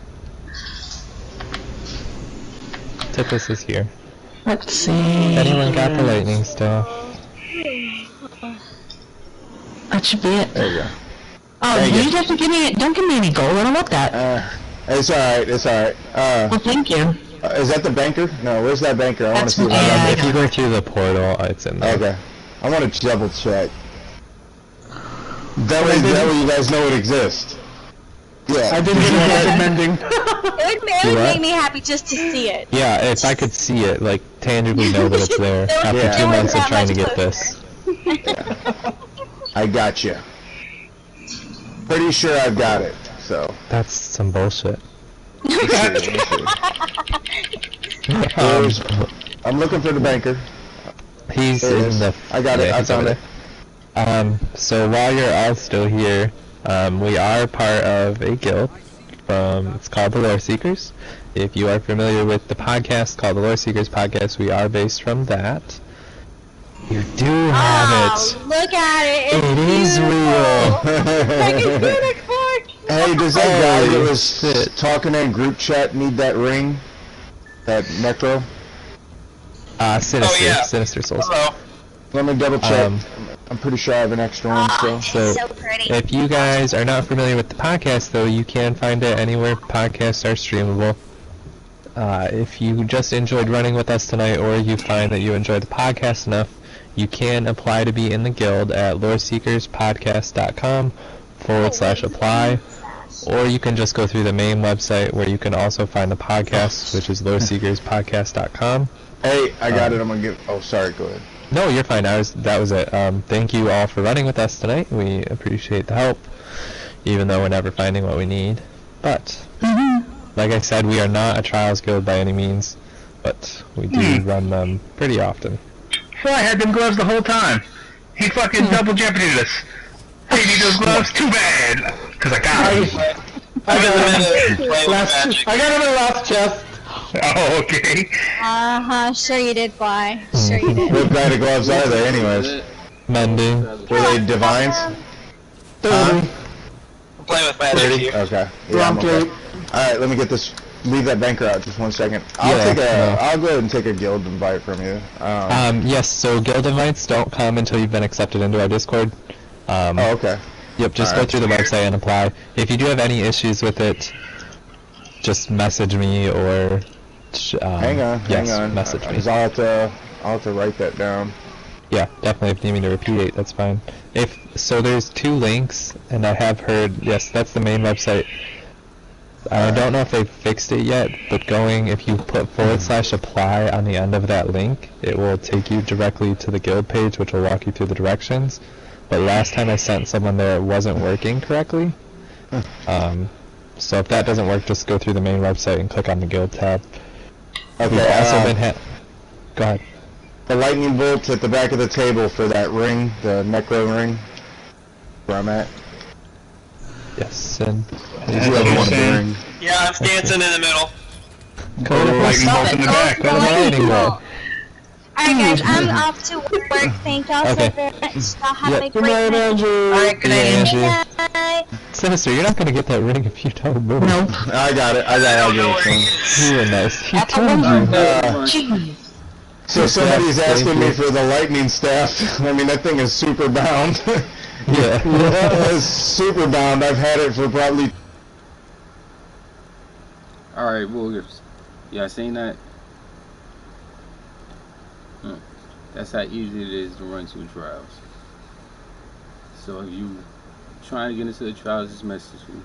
Tippus is here. Let's see. Anyone got the lightning stuff? That should be it. There you go. Oh, There you you go. don't have to give me. Don't give me any gold. I don't want that. It's alright. It's alright. Well, thank you. Is that the banker? No, where's that banker? I want to That's see if I yeah. got If you go through the portal, it's in there. Okay. I want to double check. That way you guys know it exists. Yeah. I didn't get a bunch of mending. It would Do what? make me happy just to see it. Yeah, if I could see it, like, tangibly know that it's there after Yeah. 2 It months of wasn't trying to that get much this. I got you. Pretty sure I've got it. So. That's some bullshit. Let me see. I'm looking for the banker. He's There it in is. the... I got it. yeah, I he's over found it. there. So while you're all still here, we are part of a guild. It's called the Lore Seekers. If you are familiar with the podcast called the Lore Seekers Podcast, we are based from that. You do have Oh, it. look at it. It's It is Like real. a unicorn. Hey, does that guy that Holy was shit. talking in group chat need that ring? That necro? Sinister. Oh, yeah. Sinister Souls. Hello. Let me double check. Um, I'm pretty sure I have an extra one still. So, So pretty. if you guys are not familiar with the podcast, though, you can find it anywhere podcasts are streamable. If you just enjoyed running with us tonight, or you find that you enjoyed the podcast enough, you can apply to be in the guild at loreseekerspodcast.com/apply, or you can just go through the main website where you can also find the podcast, which is loreseekerspodcast.com. Hey, I got it. I'm gonna give. Oh, sorry. Go ahead. No, you're fine. That was it. Thank you all for running with us tonight. We appreciate the help, even though we're never finding what we need. But, like I said, we are not a Trials Guild by any means, but we do run them pretty often. So I had them gloves the whole time. He fucking double jeoparded us. Hey, need those gloves? Too bad. Cause I got them. I got him. Play with magic. I got him in the last chest. Oh, okay. Sure you did, Fly. Sure you did. What kind of gloves are they, anyways? Mending. Were they divines? Totally. I'm playing with magic here. Okay. Yeah, I'm okay. Wrong Alright, let me get this leave that banker out just 1 second. I'll go ahead and take a guild invite from you. Yes, so guild invites don't come until you've been accepted into our Discord. Oh, okay. Yep, just go through the website and apply. If you do have any issues with it, just message me or hang on, message me. 'Cause I'll have to write that down. Yeah, definitely. If you need me to repeat it, that's fine. So there's 2 links, and I have heard, yes, that's the main website. I don't know if they've fixed it yet, but if you put /apply on the end of that link, it will take you directly to the guild page, which will walk you through the directions. But last time I sent someone there, it wasn't working correctly. So if that doesn't work, just go through the main website and click on the guild tab. Okay, We've also been go ahead. The lightning bolt's at the back of the table for that ring, the necro ring, where I'm at. Yes, and Did you ever want the ring? Yeah, I'm dancing in the middle. go to the lightning bolt in the back. Go to the lightning bolt. Alright guys, I'm off to work. Thank y'all so very much. Y'all have a great night. Alright, good night, Good night. Sinister, you're not gonna get that ring if you don't move. No. I got it. I'll give it to him. You were nice. That's a wonder. Jeez. So somebody's asking me for the lightning staff. I mean, that thing is super bound. Yeah. It's super bound. I've had it for probably... Alright, Boogers. Y'all seen that? That's how easy it is to run 2 trials. So if you trying to get into the trials, just message me.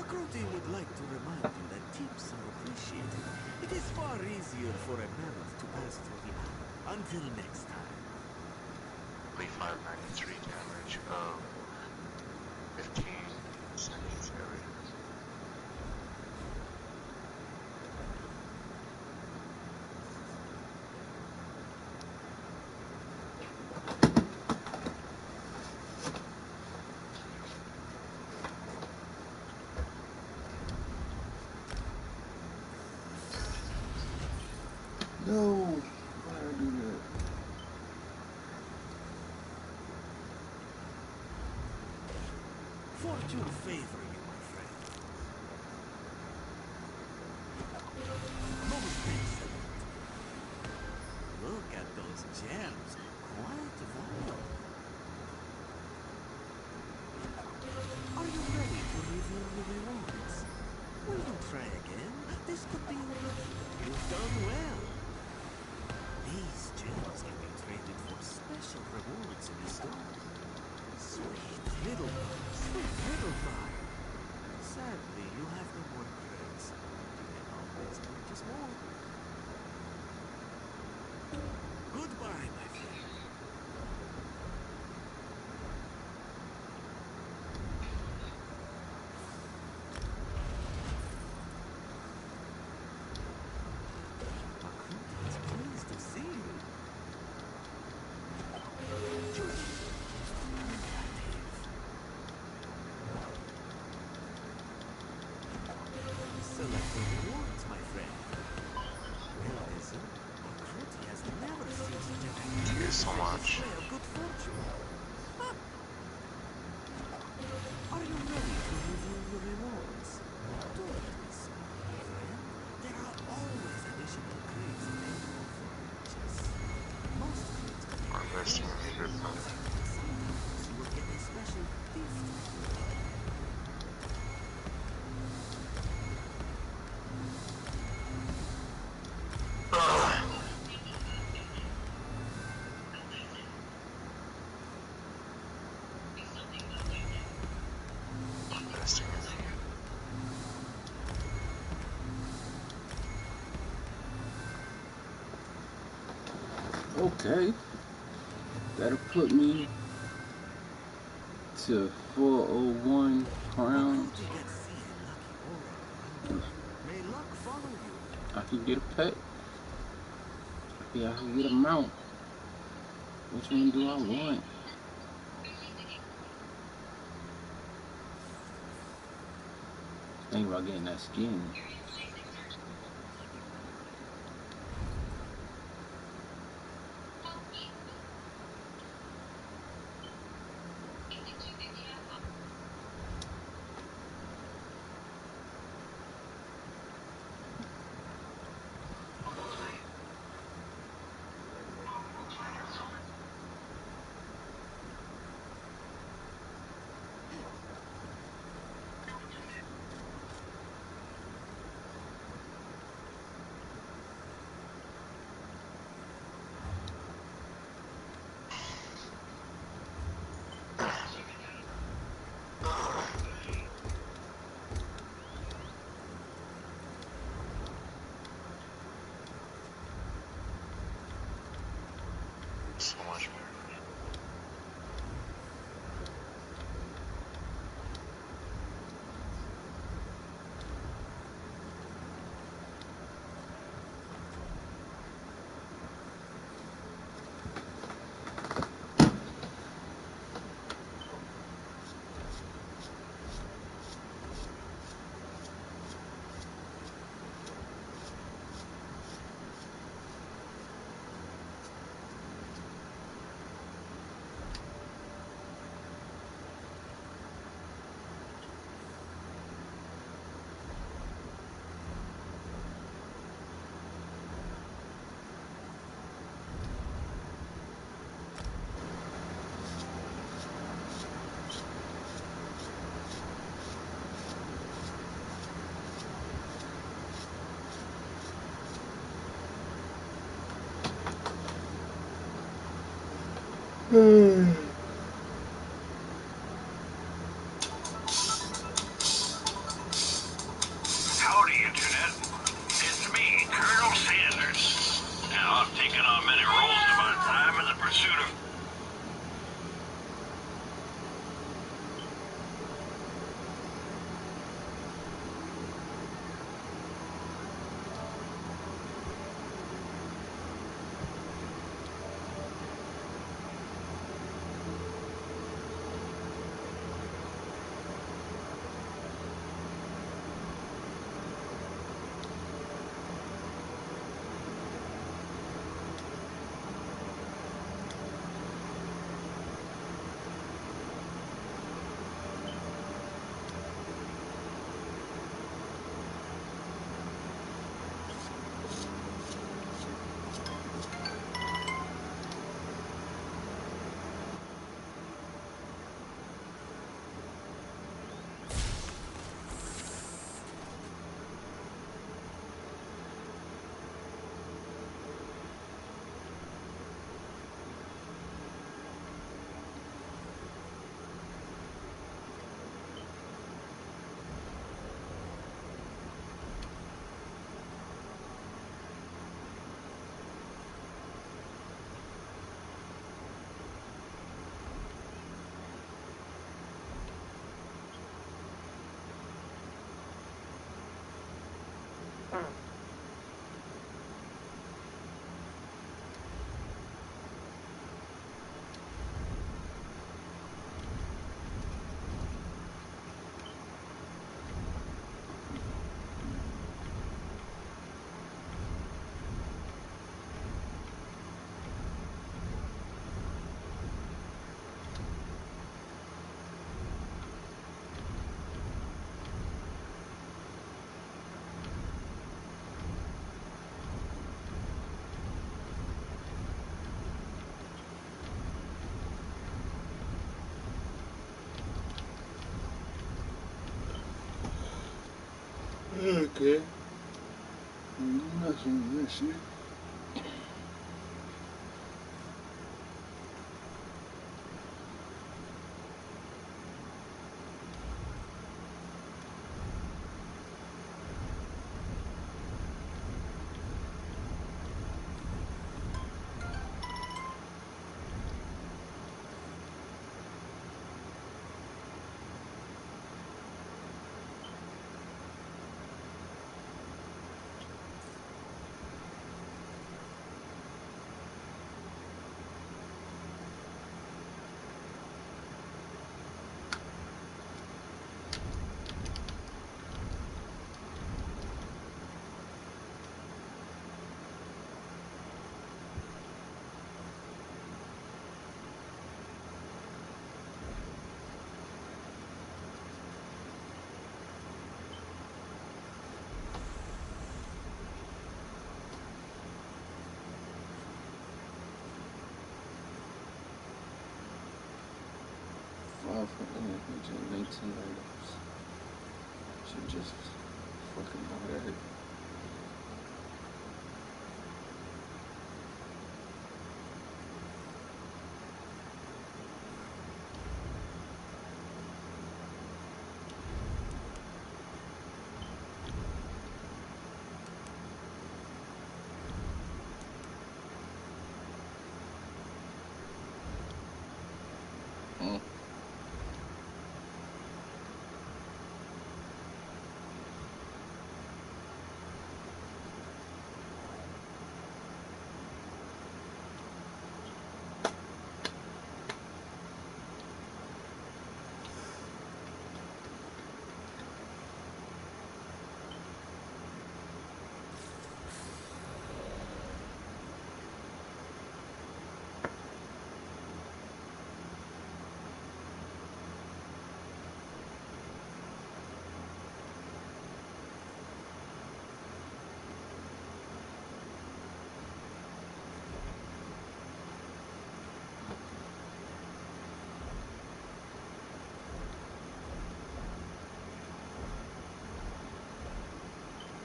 Recruiting would like to remind you that tips are appreciated. It is far easier for a mammoth to pass through the eye. Until next time. 593 damage of 15 seconds area. No! Why did I do that? Fortune favor you, my friend. Most excellent. Look at those gems. Quite valuable. Are you ready to review the rewards? Will you try again? This could be your lucky. You've done well. These gems can be traded for special rewards in the store. Sweet little pie, sweet little pie. Sadly, you have no more credits. You can always purchase more. Goodbye, my friend. It's pleased to see you. Select the rewards, my friend. Well, Lisa, Recruity has never seen such a Thank you so much. display of good fortune. Huh. Are you ready to review your rewards? Do let me see, my friend. There are always additional crates available for purchase. Most crates I'm investing in a good month. sometimes you will get a special gift reward. Investing in you. Okay. That'll put me to 401 crowns. Recruity can see a lucky aura around you. May luck follow you. I can get a pet. Yeah, I can get a mount. Which one do I want? Think about getting that skin. So much more. Okay. Nothing missing. For 19 items. Should just fucking buy that.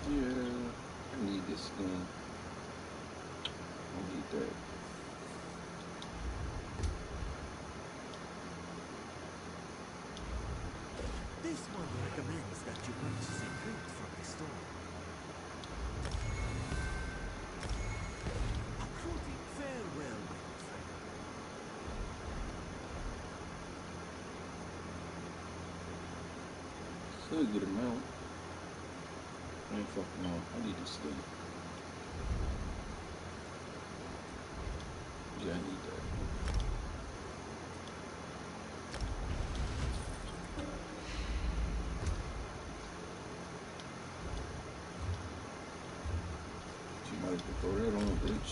Yeah, I need this skin. I need that. This one recommends that you purchase a print from the store. A clothing farewell, my good friend. Could get him out. I ain't fucking out. I need to sleep. Yeah, I need that. She might have to throw that on, bitch.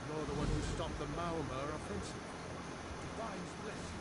You're the one who stopped the Malmö offensive. Divine's blessing.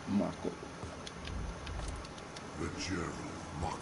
Marco. The Gerald Marco.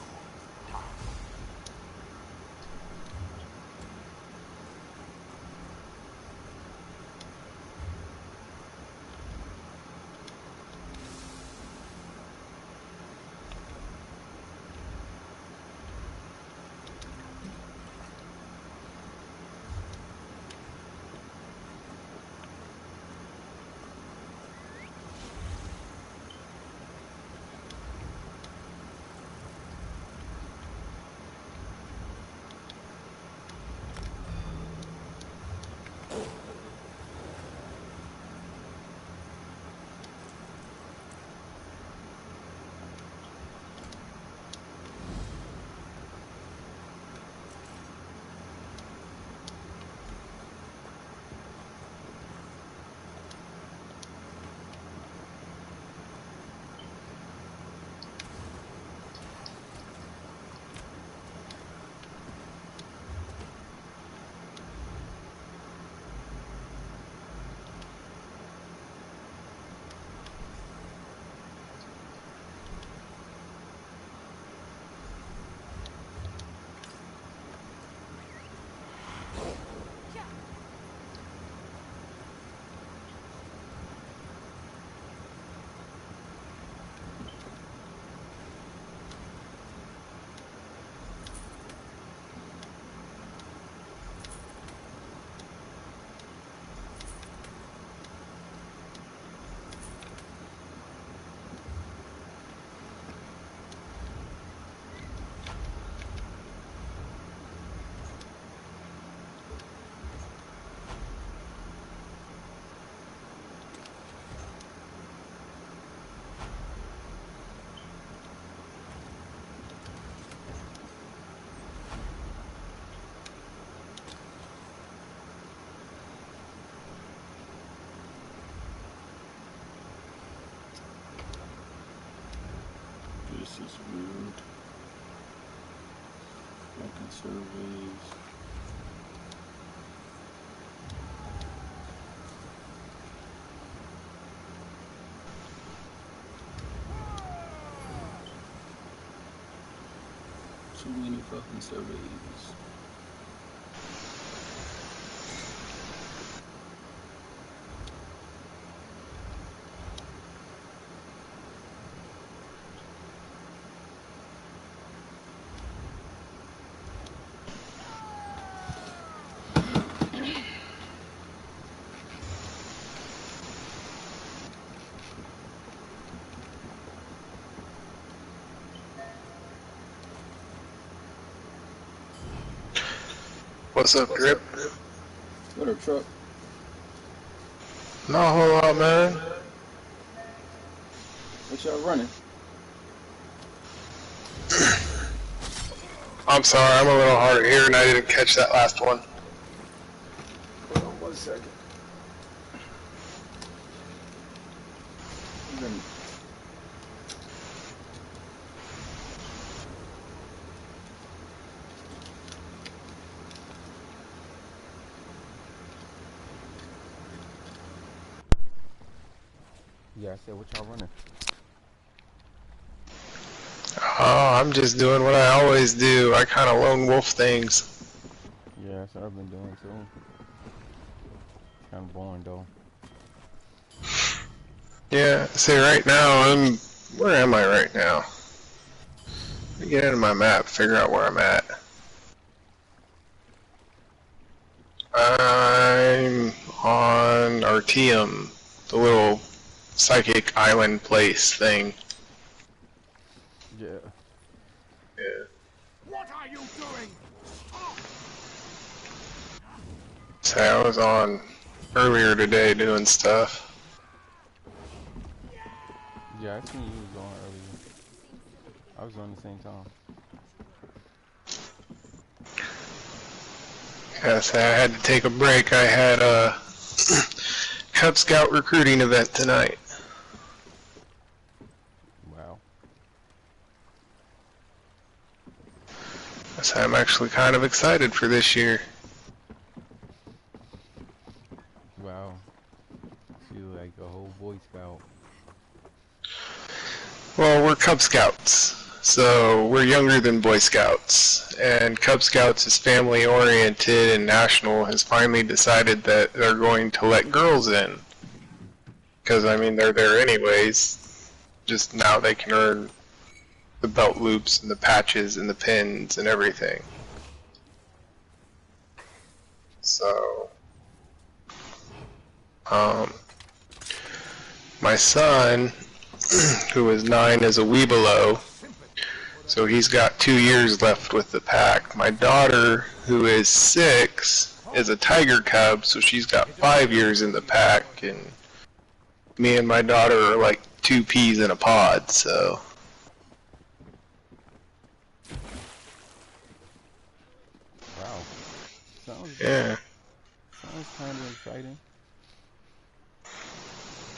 This is weird. Fucking surveys. Too many fucking surveys. What's up, Drip? What up, truck? Not a whole lot, man. What y'all running? I'm sorry, I'm a little hard of hearing. I didn't catch that last one. Hold on 1 second. Yeah, I said, what y'all running? Oh, I'm just doing what I always do. I kind of lone wolf things. Yeah, that's what I've been doing too. Kind of boring though. Yeah, see, right now, where am I right now? Let me get into my map, figure out where I'm at. I'm on Artium, the little psychic island place thing. Yeah. Yeah. What are you doing? So I was on earlier today doing stuff. Yeah, I seen you was on earlier. I was on the same time. Yeah, so I had to take a break. I had a Cub Scout recruiting event tonight. Wow. So I'm actually kind of excited for this year. Wow. You like a whole Boy Scout. Well, we're Cub Scouts, so we're younger than Boy Scouts, and Cub Scouts is family oriented, and National has finally decided that they're going to let girls in. Because, I mean, they're there anyways, just now they can earn the belt loops and the patches and the pins and everything. So, my son, who is 9, is a Weebelo, so he's got 2 years left with the pack. My daughter, who is 6, is a Tiger Cub, so she's got 5 years in the pack, and me and my daughter are like 2 peas in a pod, so. Wow. Yeah. Sounds kind of exciting.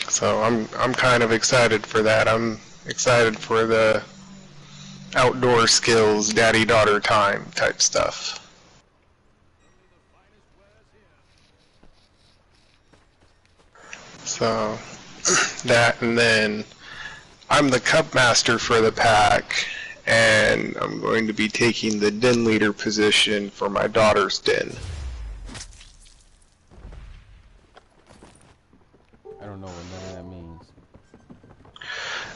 So I'm kind of excited for that. I'm excited for the outdoor skills, daddy-daughter time type stuff. So that, and then I'm the Cub Master for the pack, and I'm going to be taking the den leader position for my daughter's den. I don't know what none of that means.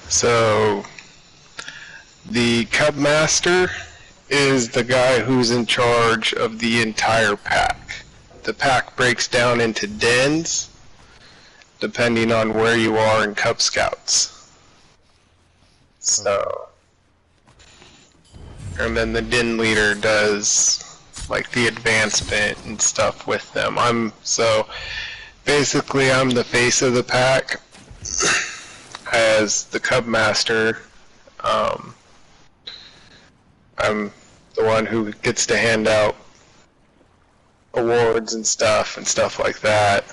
So the Cub Master is the guy who's in charge of the entire pack. The pack breaks down into dens depending on where you are in Cub Scouts. So, and then the den leader does like the advancement and stuff with them. So basically I'm the face of the pack as the Cub Master. I'm the one who gets to hand out awards and stuff like that.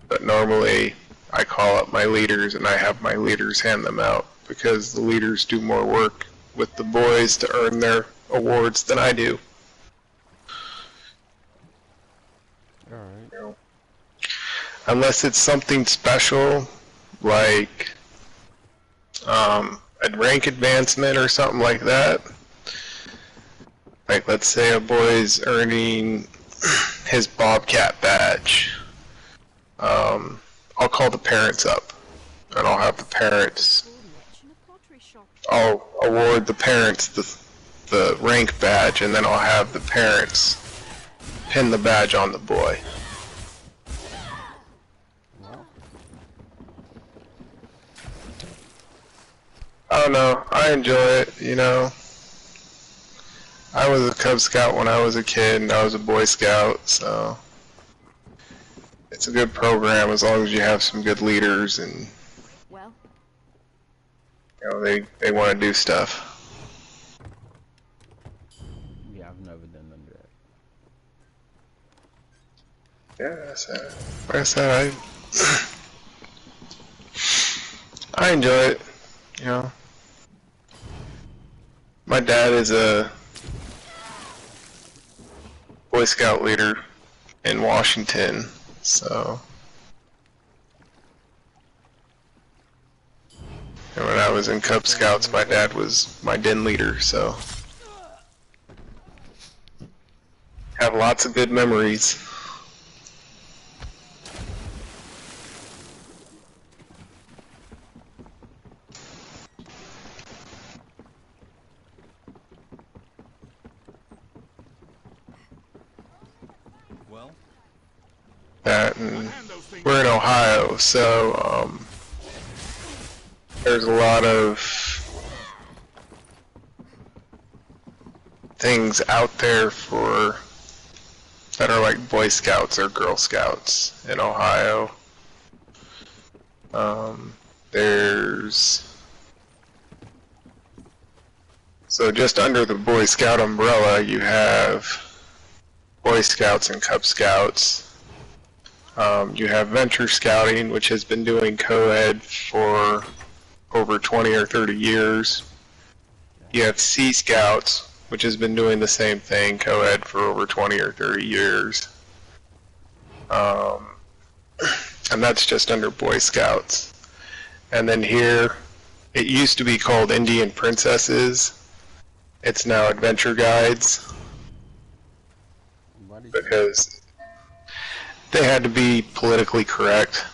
But normally I call up my leaders and I have my leaders hand them out, because the leaders do more work with the boys to earn their awards than I do. Alright. Unless it's something special, like a rank advancement or something like that. Like, let's say a boy's earning his Bobcat badge. I'll call the parents up, and I'll have the parents, I'll award the parents the rank badge, and then I'll have the parents pin the badge on the boy. I don't know, I enjoy it, you know. I was a Cub Scout when I was a kid, and I was a Boy Scout, so it's a good program as long as you have some good leaders and you know, they want to do stuff. Yeah, I've never done none of that. Yeah, like I said, I enjoy it, you know. My dad is a Boy Scout leader in Washington, so. And when I was in Cub Scouts, my dad was my den leader, so. Have lots of good memories. That, and we're in Ohio, so there's a lot of things out there for that are like Boy Scouts or Girl Scouts in Ohio. So just under the Boy Scout umbrella, you have Boy Scouts and Cub Scouts. You have Venture Scouting, which has been doing co-ed for over 20 or 30 years. You have Sea Scouts, which has been doing the same thing, co-ed, for over 20 or 30 years. And that's just under Boy Scouts. And then here it used to be called Indian Princesses. It's now Adventure Guides. Because they had to be politically correct.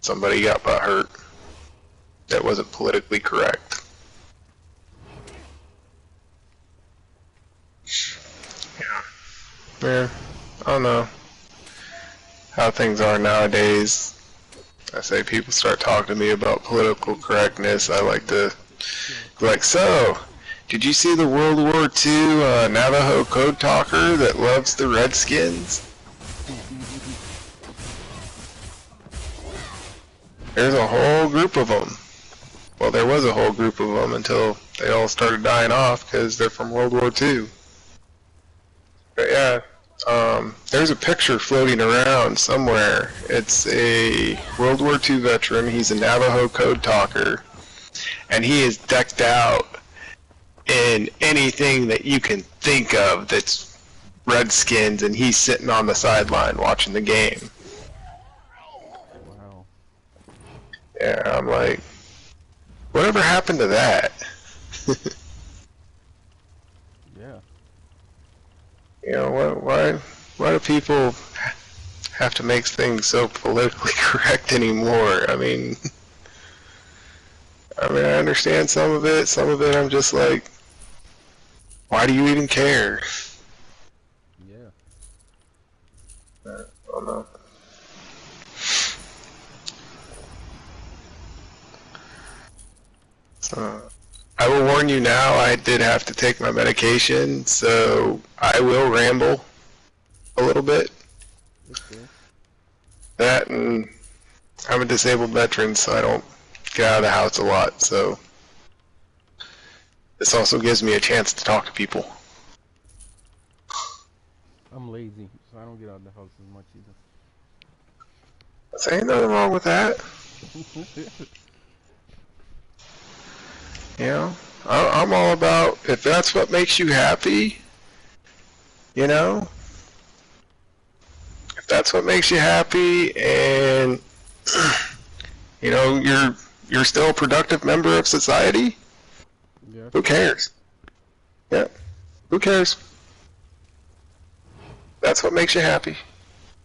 Somebody got hurt. That wasn't politically correct. Yeah, I don't know how things are nowadays. I say people start talking to me about political correctness. I like to be like, so, did you see the World War II Navajo code talker that loves the Redskins? There's a whole group of them. Well, there was a whole group of them until they all started dying off because they're from World War II. But yeah, there's a picture floating around somewhere. It's a World War II veteran. He's a Navajo code talker. And he is decked out in anything that you can think of that's Redskins, and he's sitting on the sideline watching the game. Wow. Yeah, I'm like, whatever happened to that? Yeah. You know, why do people have to make things so politically correct anymore? I mean, I understand some of it I'm just like, why do you even care? Yeah. I don't know. So, I will warn you now, I did have to take my medication, so I will ramble a little bit. Okay. That, and I'm a disabled veteran, so I don't get out of the house a lot, so this also gives me a chance to talk to people. I'm lazy, so I don't get out of the house as much either. There ain't nothing wrong with that. You know, I'm all about, if that's what makes you happy, you know, if that's what makes you happy and, you know, you're still a productive member of society, Yeah. who cares? Yeah, who cares? That's what makes you happy,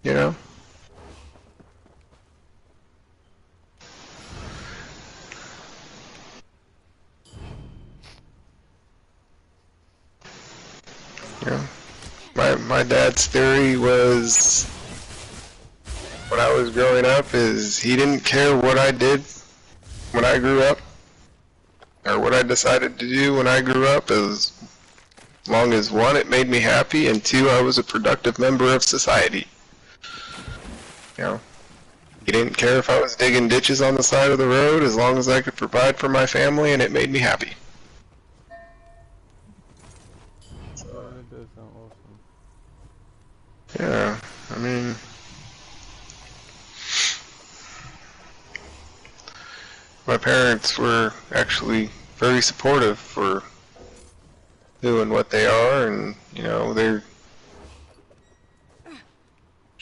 you know? Yeah. My dad's theory was, when I was growing up, is he didn't care what I did when I grew up, or what I decided to do when I grew up, as long as, one, it made me happy, and two, I was a productive member of society. You know, he didn't care if I was digging ditches on the side of the road, as long as I could provide for my family and it made me happy. That does sound awesome. Yeah, I mean, my parents were actually very supportive for who and what they are, and, you know, they're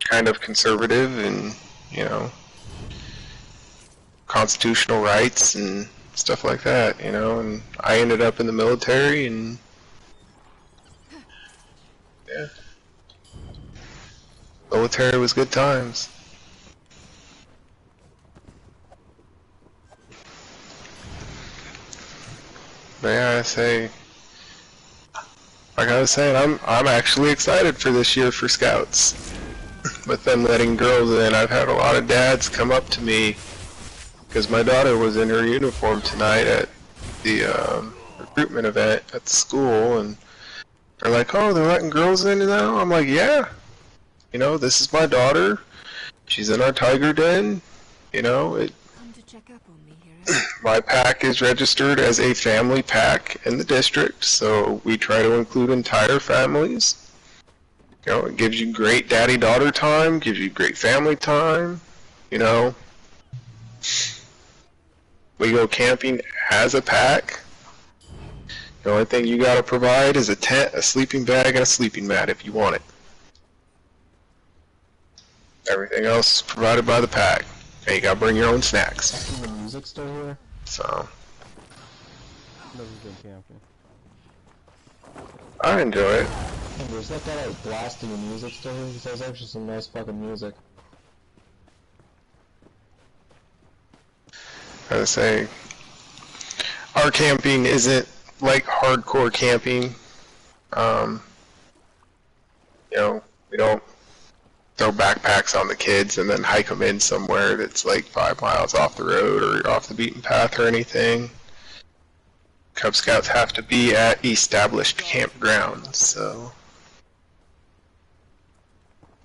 kind of conservative and, you know, constitutional rights and stuff like that, you know, and I ended up in the military, and yeah, military was good times. But yeah, like I was saying, I'm actually excited for this year for Scouts. With them letting girls in, I've had a lot of dads come up to me, because my daughter was in her uniform tonight at the recruitment event at the school, and they're like, oh, they're letting girls in now? I'm like, yeah. You know, this is my daughter. She's in our tiger den. You know, Come to check up on me here. my pack is registered as a family pack in the district, so we try to include entire families. You know, it gives you great daddy-daughter time, gives you great family time, you know. We go camping as a pack. The only thing you gotta provide is a tent, a sleeping bag, and a sleeping mat if you want it. Everything else is provided by the pack. And you gotta bring your own snacks. The music still here? So, Never been camping. I enjoy it. Hey, there's that guy like blasting the music still here? Because there's actually some nice fucking music. I would say, our camping isn't like hardcore camping. You know, we don't throw backpacks on the kids and then hike them in somewhere that's like 5 miles off the road or off the beaten path or anything. Cub Scouts have to be at established campgrounds, so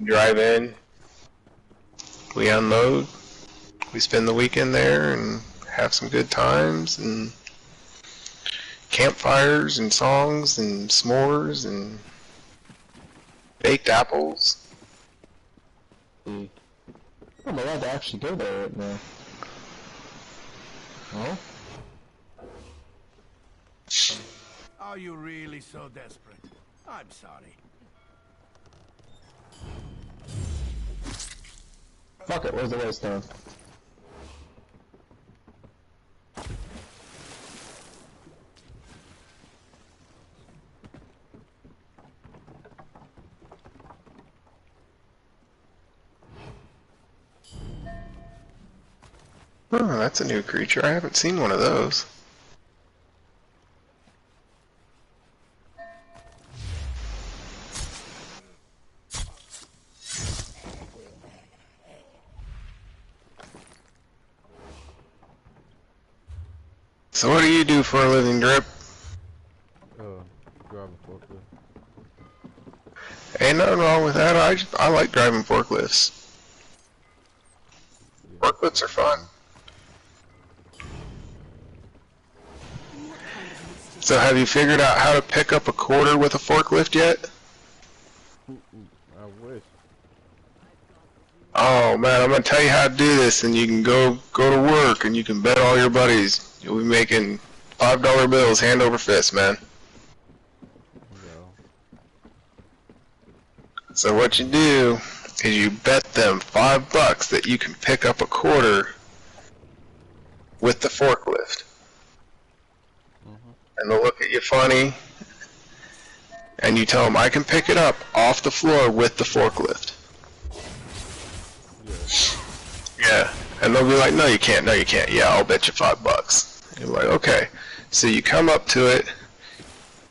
drive in, we unload, we spend the weekend there and have some good times and campfires and songs and s'mores and baked apples. I'm allowed to actually go there right now. Oh? Are you really so desperate? I'm sorry. Fuck it, where's the waystone? Oh, that's a new creature. I haven't seen one of those. So what do you do for a living, Drip? Drive a forklift. Ain't nothing wrong with that. I like driving forklifts. Forklifts are fun. So have you figured out how to pick up a quarter with a forklift yet? I wish. Oh man, I'm gonna tell you how to do this, and you can go to work, and you can bet all your buddies you'll be making $5 bills hand over fist, man. So what you do is you bet them $5 that you can pick up a quarter with the forklift. And they'll look at you funny, and you tell them, I can pick it up off the floor with the forklift. Yeah, and they'll be like, no you can't, no you can't. Yeah, I'll bet you $5. And you're like, okay. So you come up to it,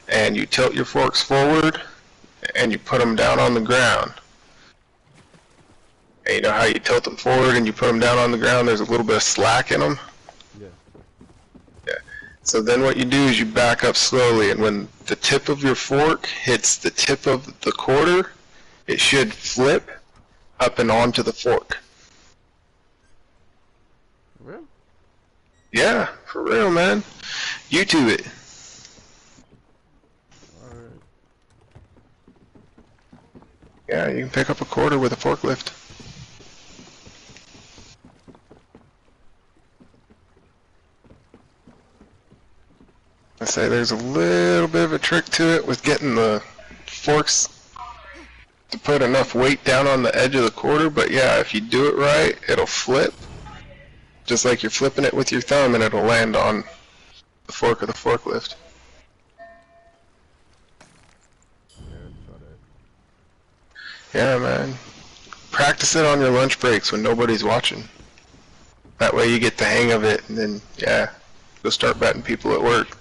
and you tilt your forks forward, and you put them down on the ground. And you know how you tilt them forward and you put them down on the ground, there's a little bit of slack in them? Yeah. So then what you do is you back up slowly, and when the tip of your fork hits the tip of the quarter, it should flip up and onto the fork. Really? Yeah, for real, man. YouTube it. Alright. Yeah, you can pick up a quarter with a forklift. I say there's a little bit of a trick to it with getting the forks to put enough weight down on the edge of the quarter, but yeah, if you do it right, it'll flip. Just like you're flipping it with your thumb, and it'll land on the fork of the forklift. Yeah, man. Practice it on your lunch breaks when nobody's watching. That way you get the hang of it, and then, yeah, go start betting people at work.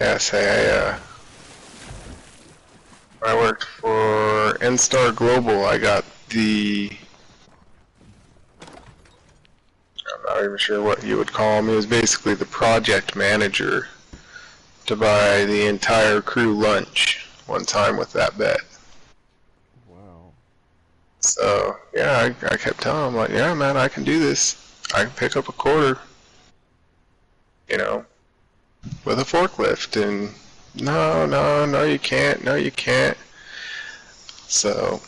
Yeah, say I worked for N-Star Global. I got the, I'm not even sure what you would call him. He was basically the project manager to buy the entire crew lunch one time with that bet. Wow. So, yeah, I kept telling him, like, yeah, man, I can do this. I can pick up a quarter, you know, with a forklift. And no, you can't. No, you can't. So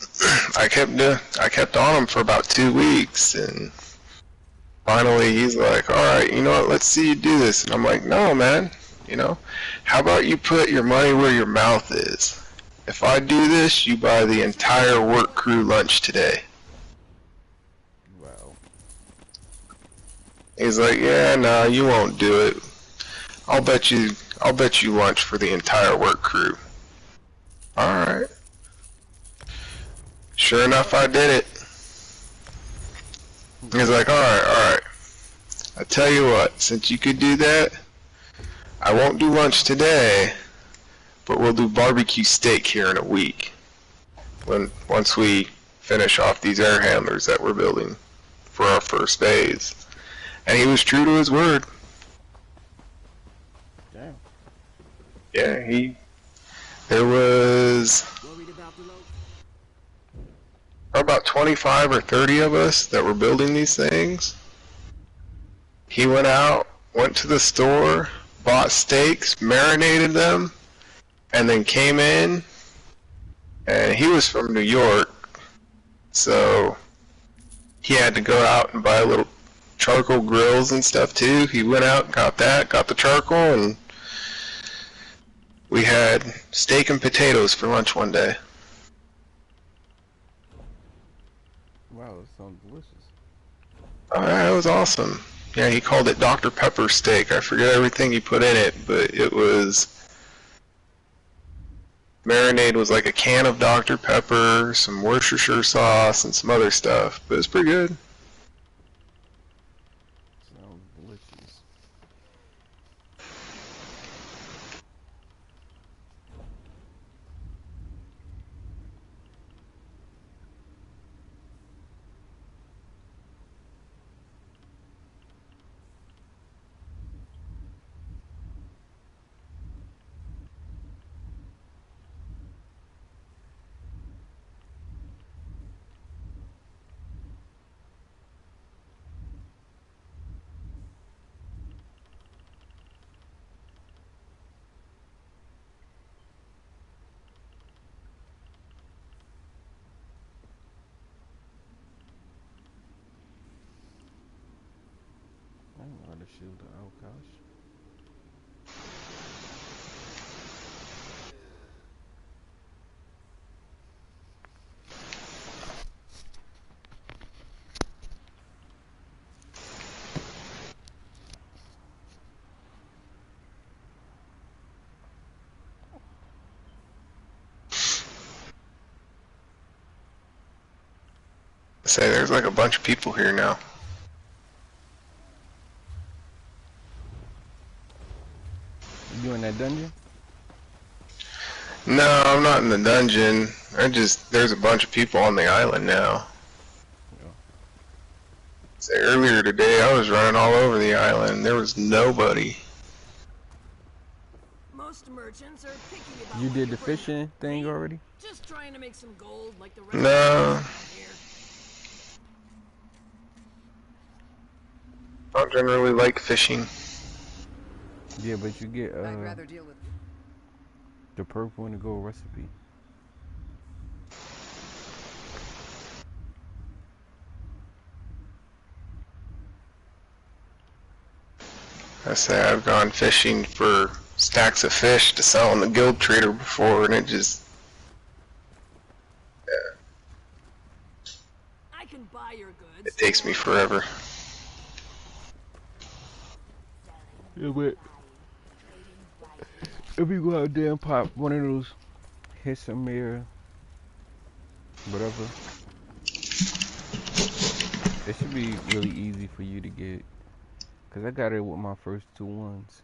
I kept on him for about 2 weeks, and Finally, he's like, alright, you know what, let's see you do this. And I'm like, no, man, you know, how about you put your money where your mouth is? If I do this, you buy the entire work crew lunch today. Wow. He's like, yeah, no, you won't do it. I'll bet you lunch for the entire work crew. Alright. Sure enough, I did it. He's like, alright. I tell you what, since you could do that, I won't do lunch today, but we'll do barbecue steak here in a week. Once we finish off these air handlers that we're building for our first phase. And he was true to his word. Damn. Yeah, there was about 25 or 30 of us that were building these things. He went out, went to the store, bought steaks, marinated them, and then came in, and he was from New York, so he had to go out and buy little charcoal grills and stuff too. He went out, got the charcoal, and we had steak and potatoes for lunch one day. Wow, that sounds delicious. Oh, yeah, it was awesome. Yeah, he called it Dr. Pepper steak. I forget everything he put in it, but it was... Marinade was like a can of Dr. Pepper, some Worcestershire sauce, and some other stuff, but it was pretty good. Sounds delicious. I don't know how to shield the outcast. Say, there's like a bunch of people here now. You in that dungeon? No, I'm not in the dungeon. There's a bunch of people on the island now. Yeah. Say, earlier today I was running all over the island. There was nobody. Most merchants are picky about You what did you the bring fishing up. thing already? Just trying to make some gold like the rest No. of us here. I don't generally like fishing. Yeah, but you get I'd rather deal with the purple and the gold recipe. I say I've gone fishing for stacks of fish to sell on the guild trader before, and it just... Yeah, I can buy your goods. it takes me forever. Yeah, but if you go out there and pop one of those hit some mirror, whatever, it should be really easy for you to get. Cause I got it with my first 2 ones.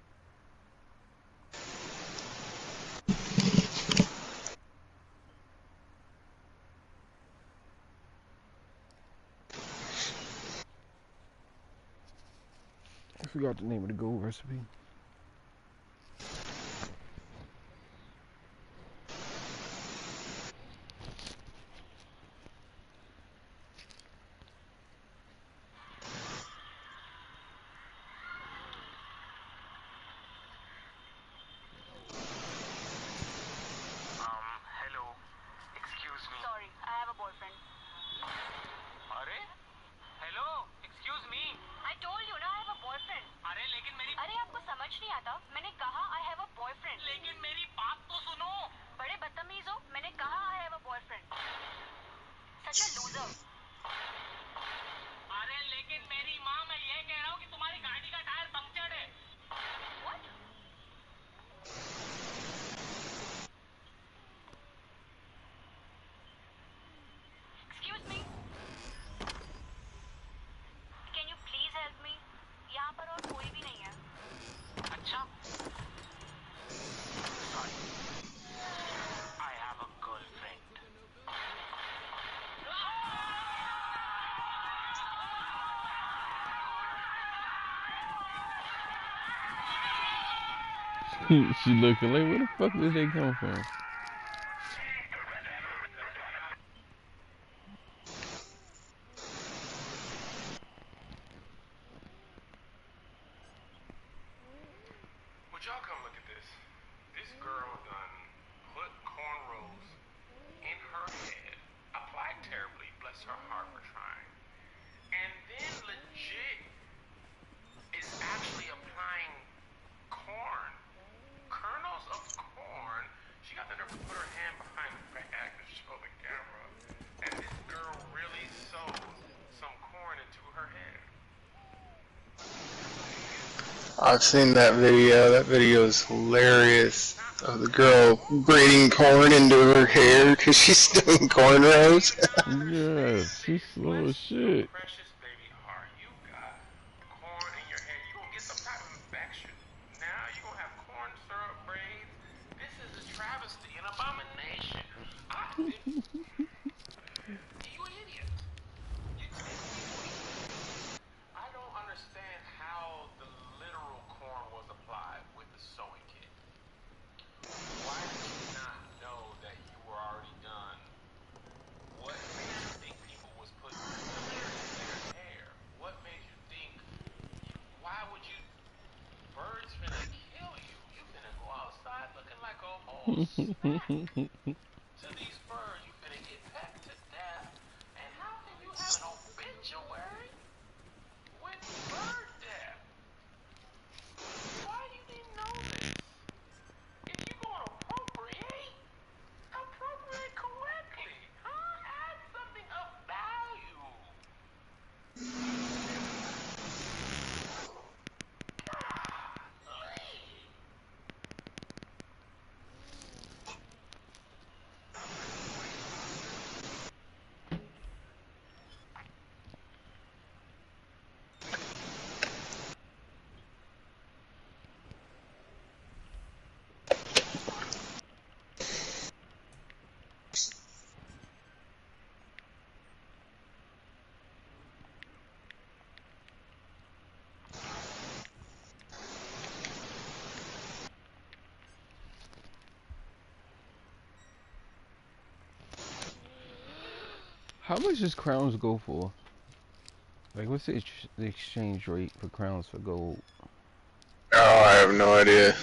I forgot the name of the gold recipe. Hello. Excuse me. Sorry, I have a boyfriend. Are? Hello. Excuse me. I She looking like, where the fuck did they come from? Would y'all come look at this? This girl done put cornrows in her head, applied terribly, bless her heart for trying, and then legit is actually applying corn, kernels of corn. She got the nerve to put her hand behind her back to show the camera, and this girl really sewed some corn into her hair. I've seen that video. That video is hilarious. Of the girl braiding corn into her hair because she's doing cornrows. Yeah, she's slow as shit. Precious baby heart, you got corn in your hair. You gonna get some type of infection. Now you gonna have corn syrup braids. This is a travesty, an abomination. You an idiot. I don't understand how the literal corn was applied with the sewing kit. Why did you not know that you were already done? What made you think people was putting fillers in their hair? What made you think, why would you, birds finna kill you. You finna go outside looking like a whole snack. To these birds, you finna get pecked to death. And how can you have an obituary with bird death? Why you didn't know this? If you gonna appropriate correctly. Huh? Add something of value. How much does crowns go for? Like, what's the exchange rate for crowns for gold? Oh, I have no idea.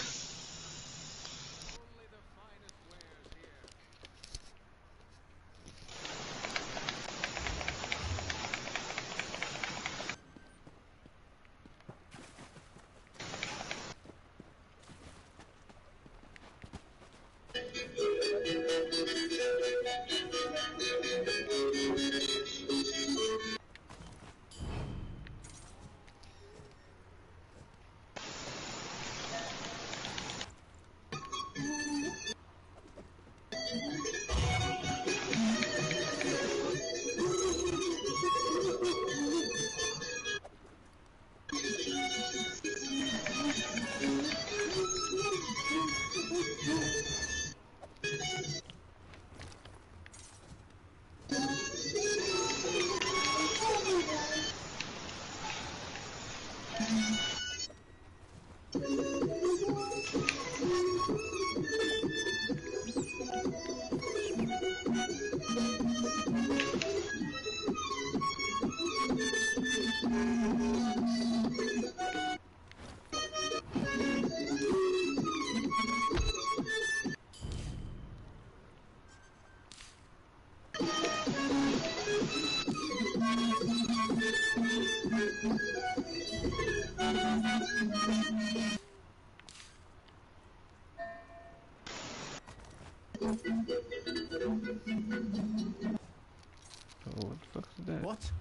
Oh, what the fuck is that? What?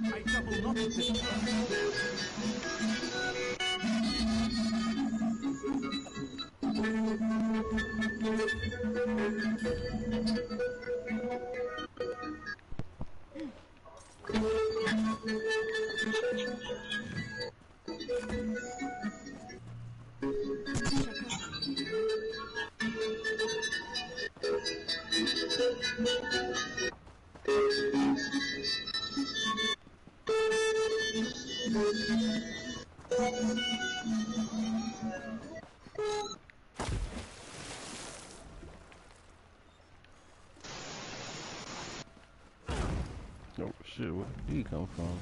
I double knotted this shit, where did he come from?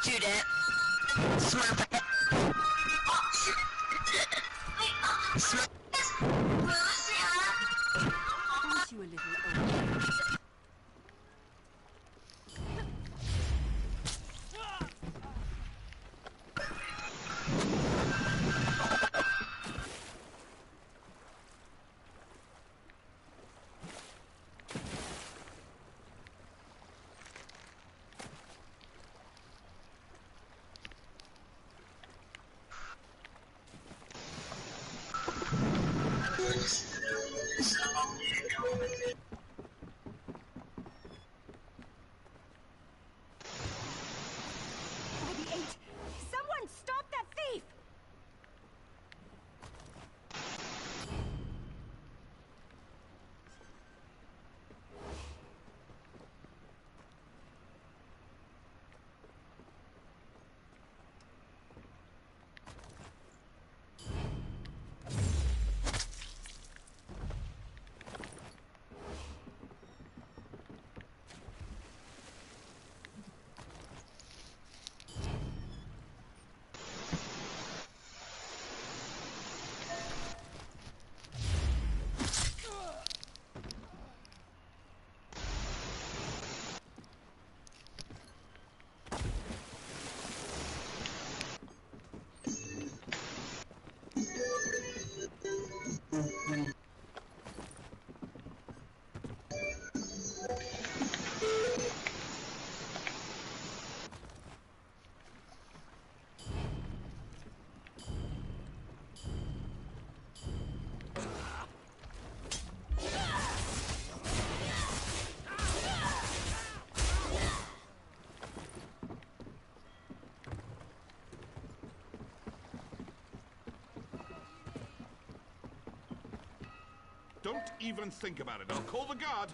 Do that. Smurf it. Aren't you a little old? Someone stop that thief! Don't even think about it. I'll call the guard.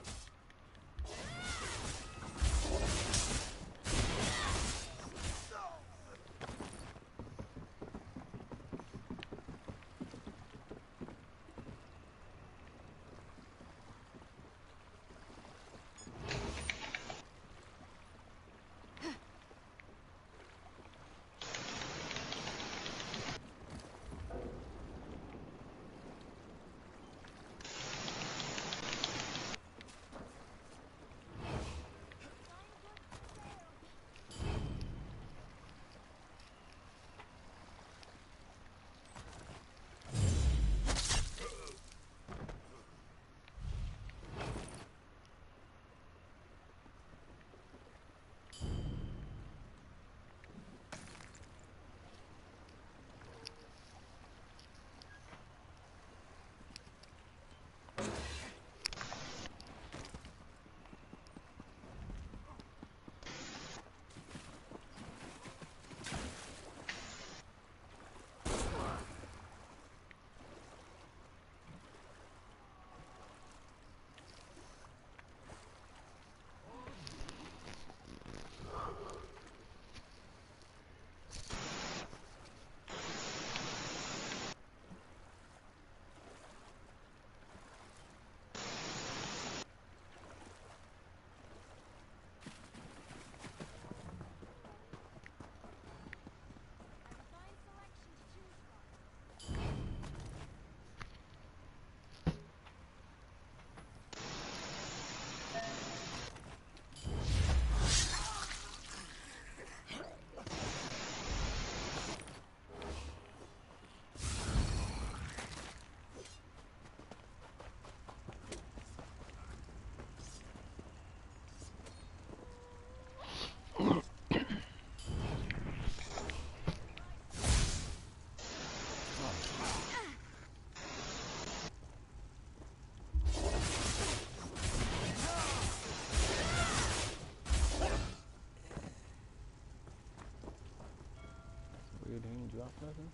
Nothing.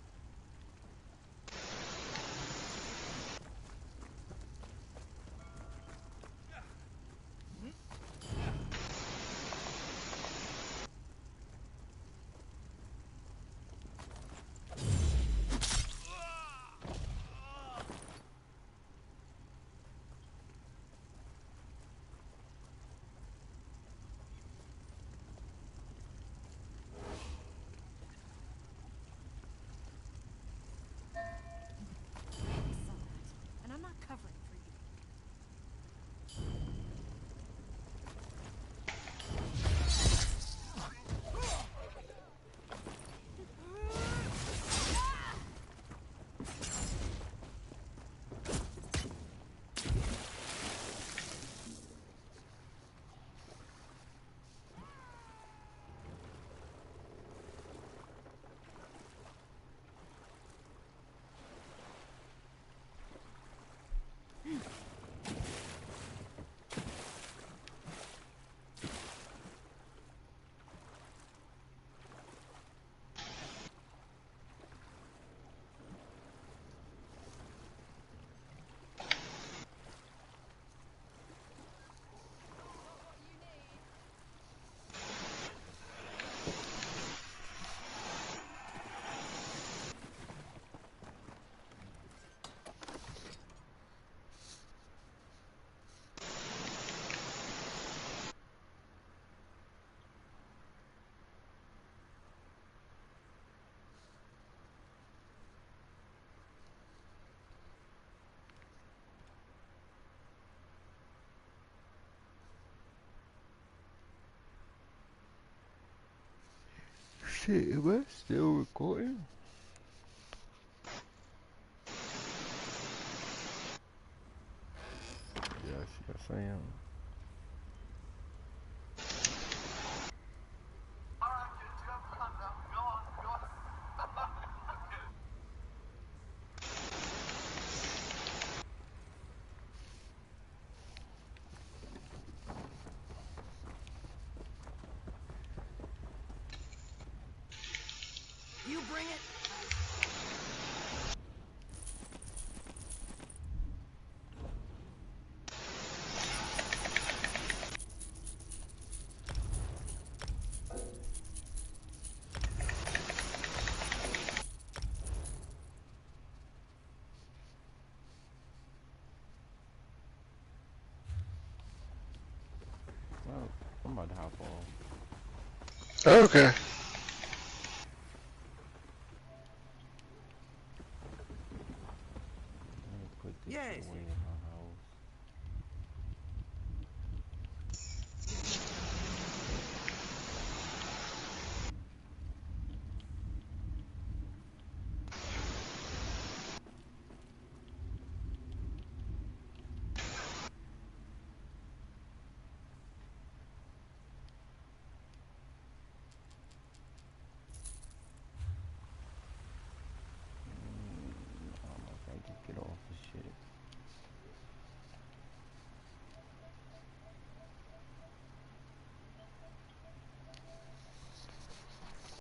And I'm not covering for you. Shit, am I still recording? Yes, I am. You bring it. Well, I'm about to hop off. Okay. Let me put this Yes. away.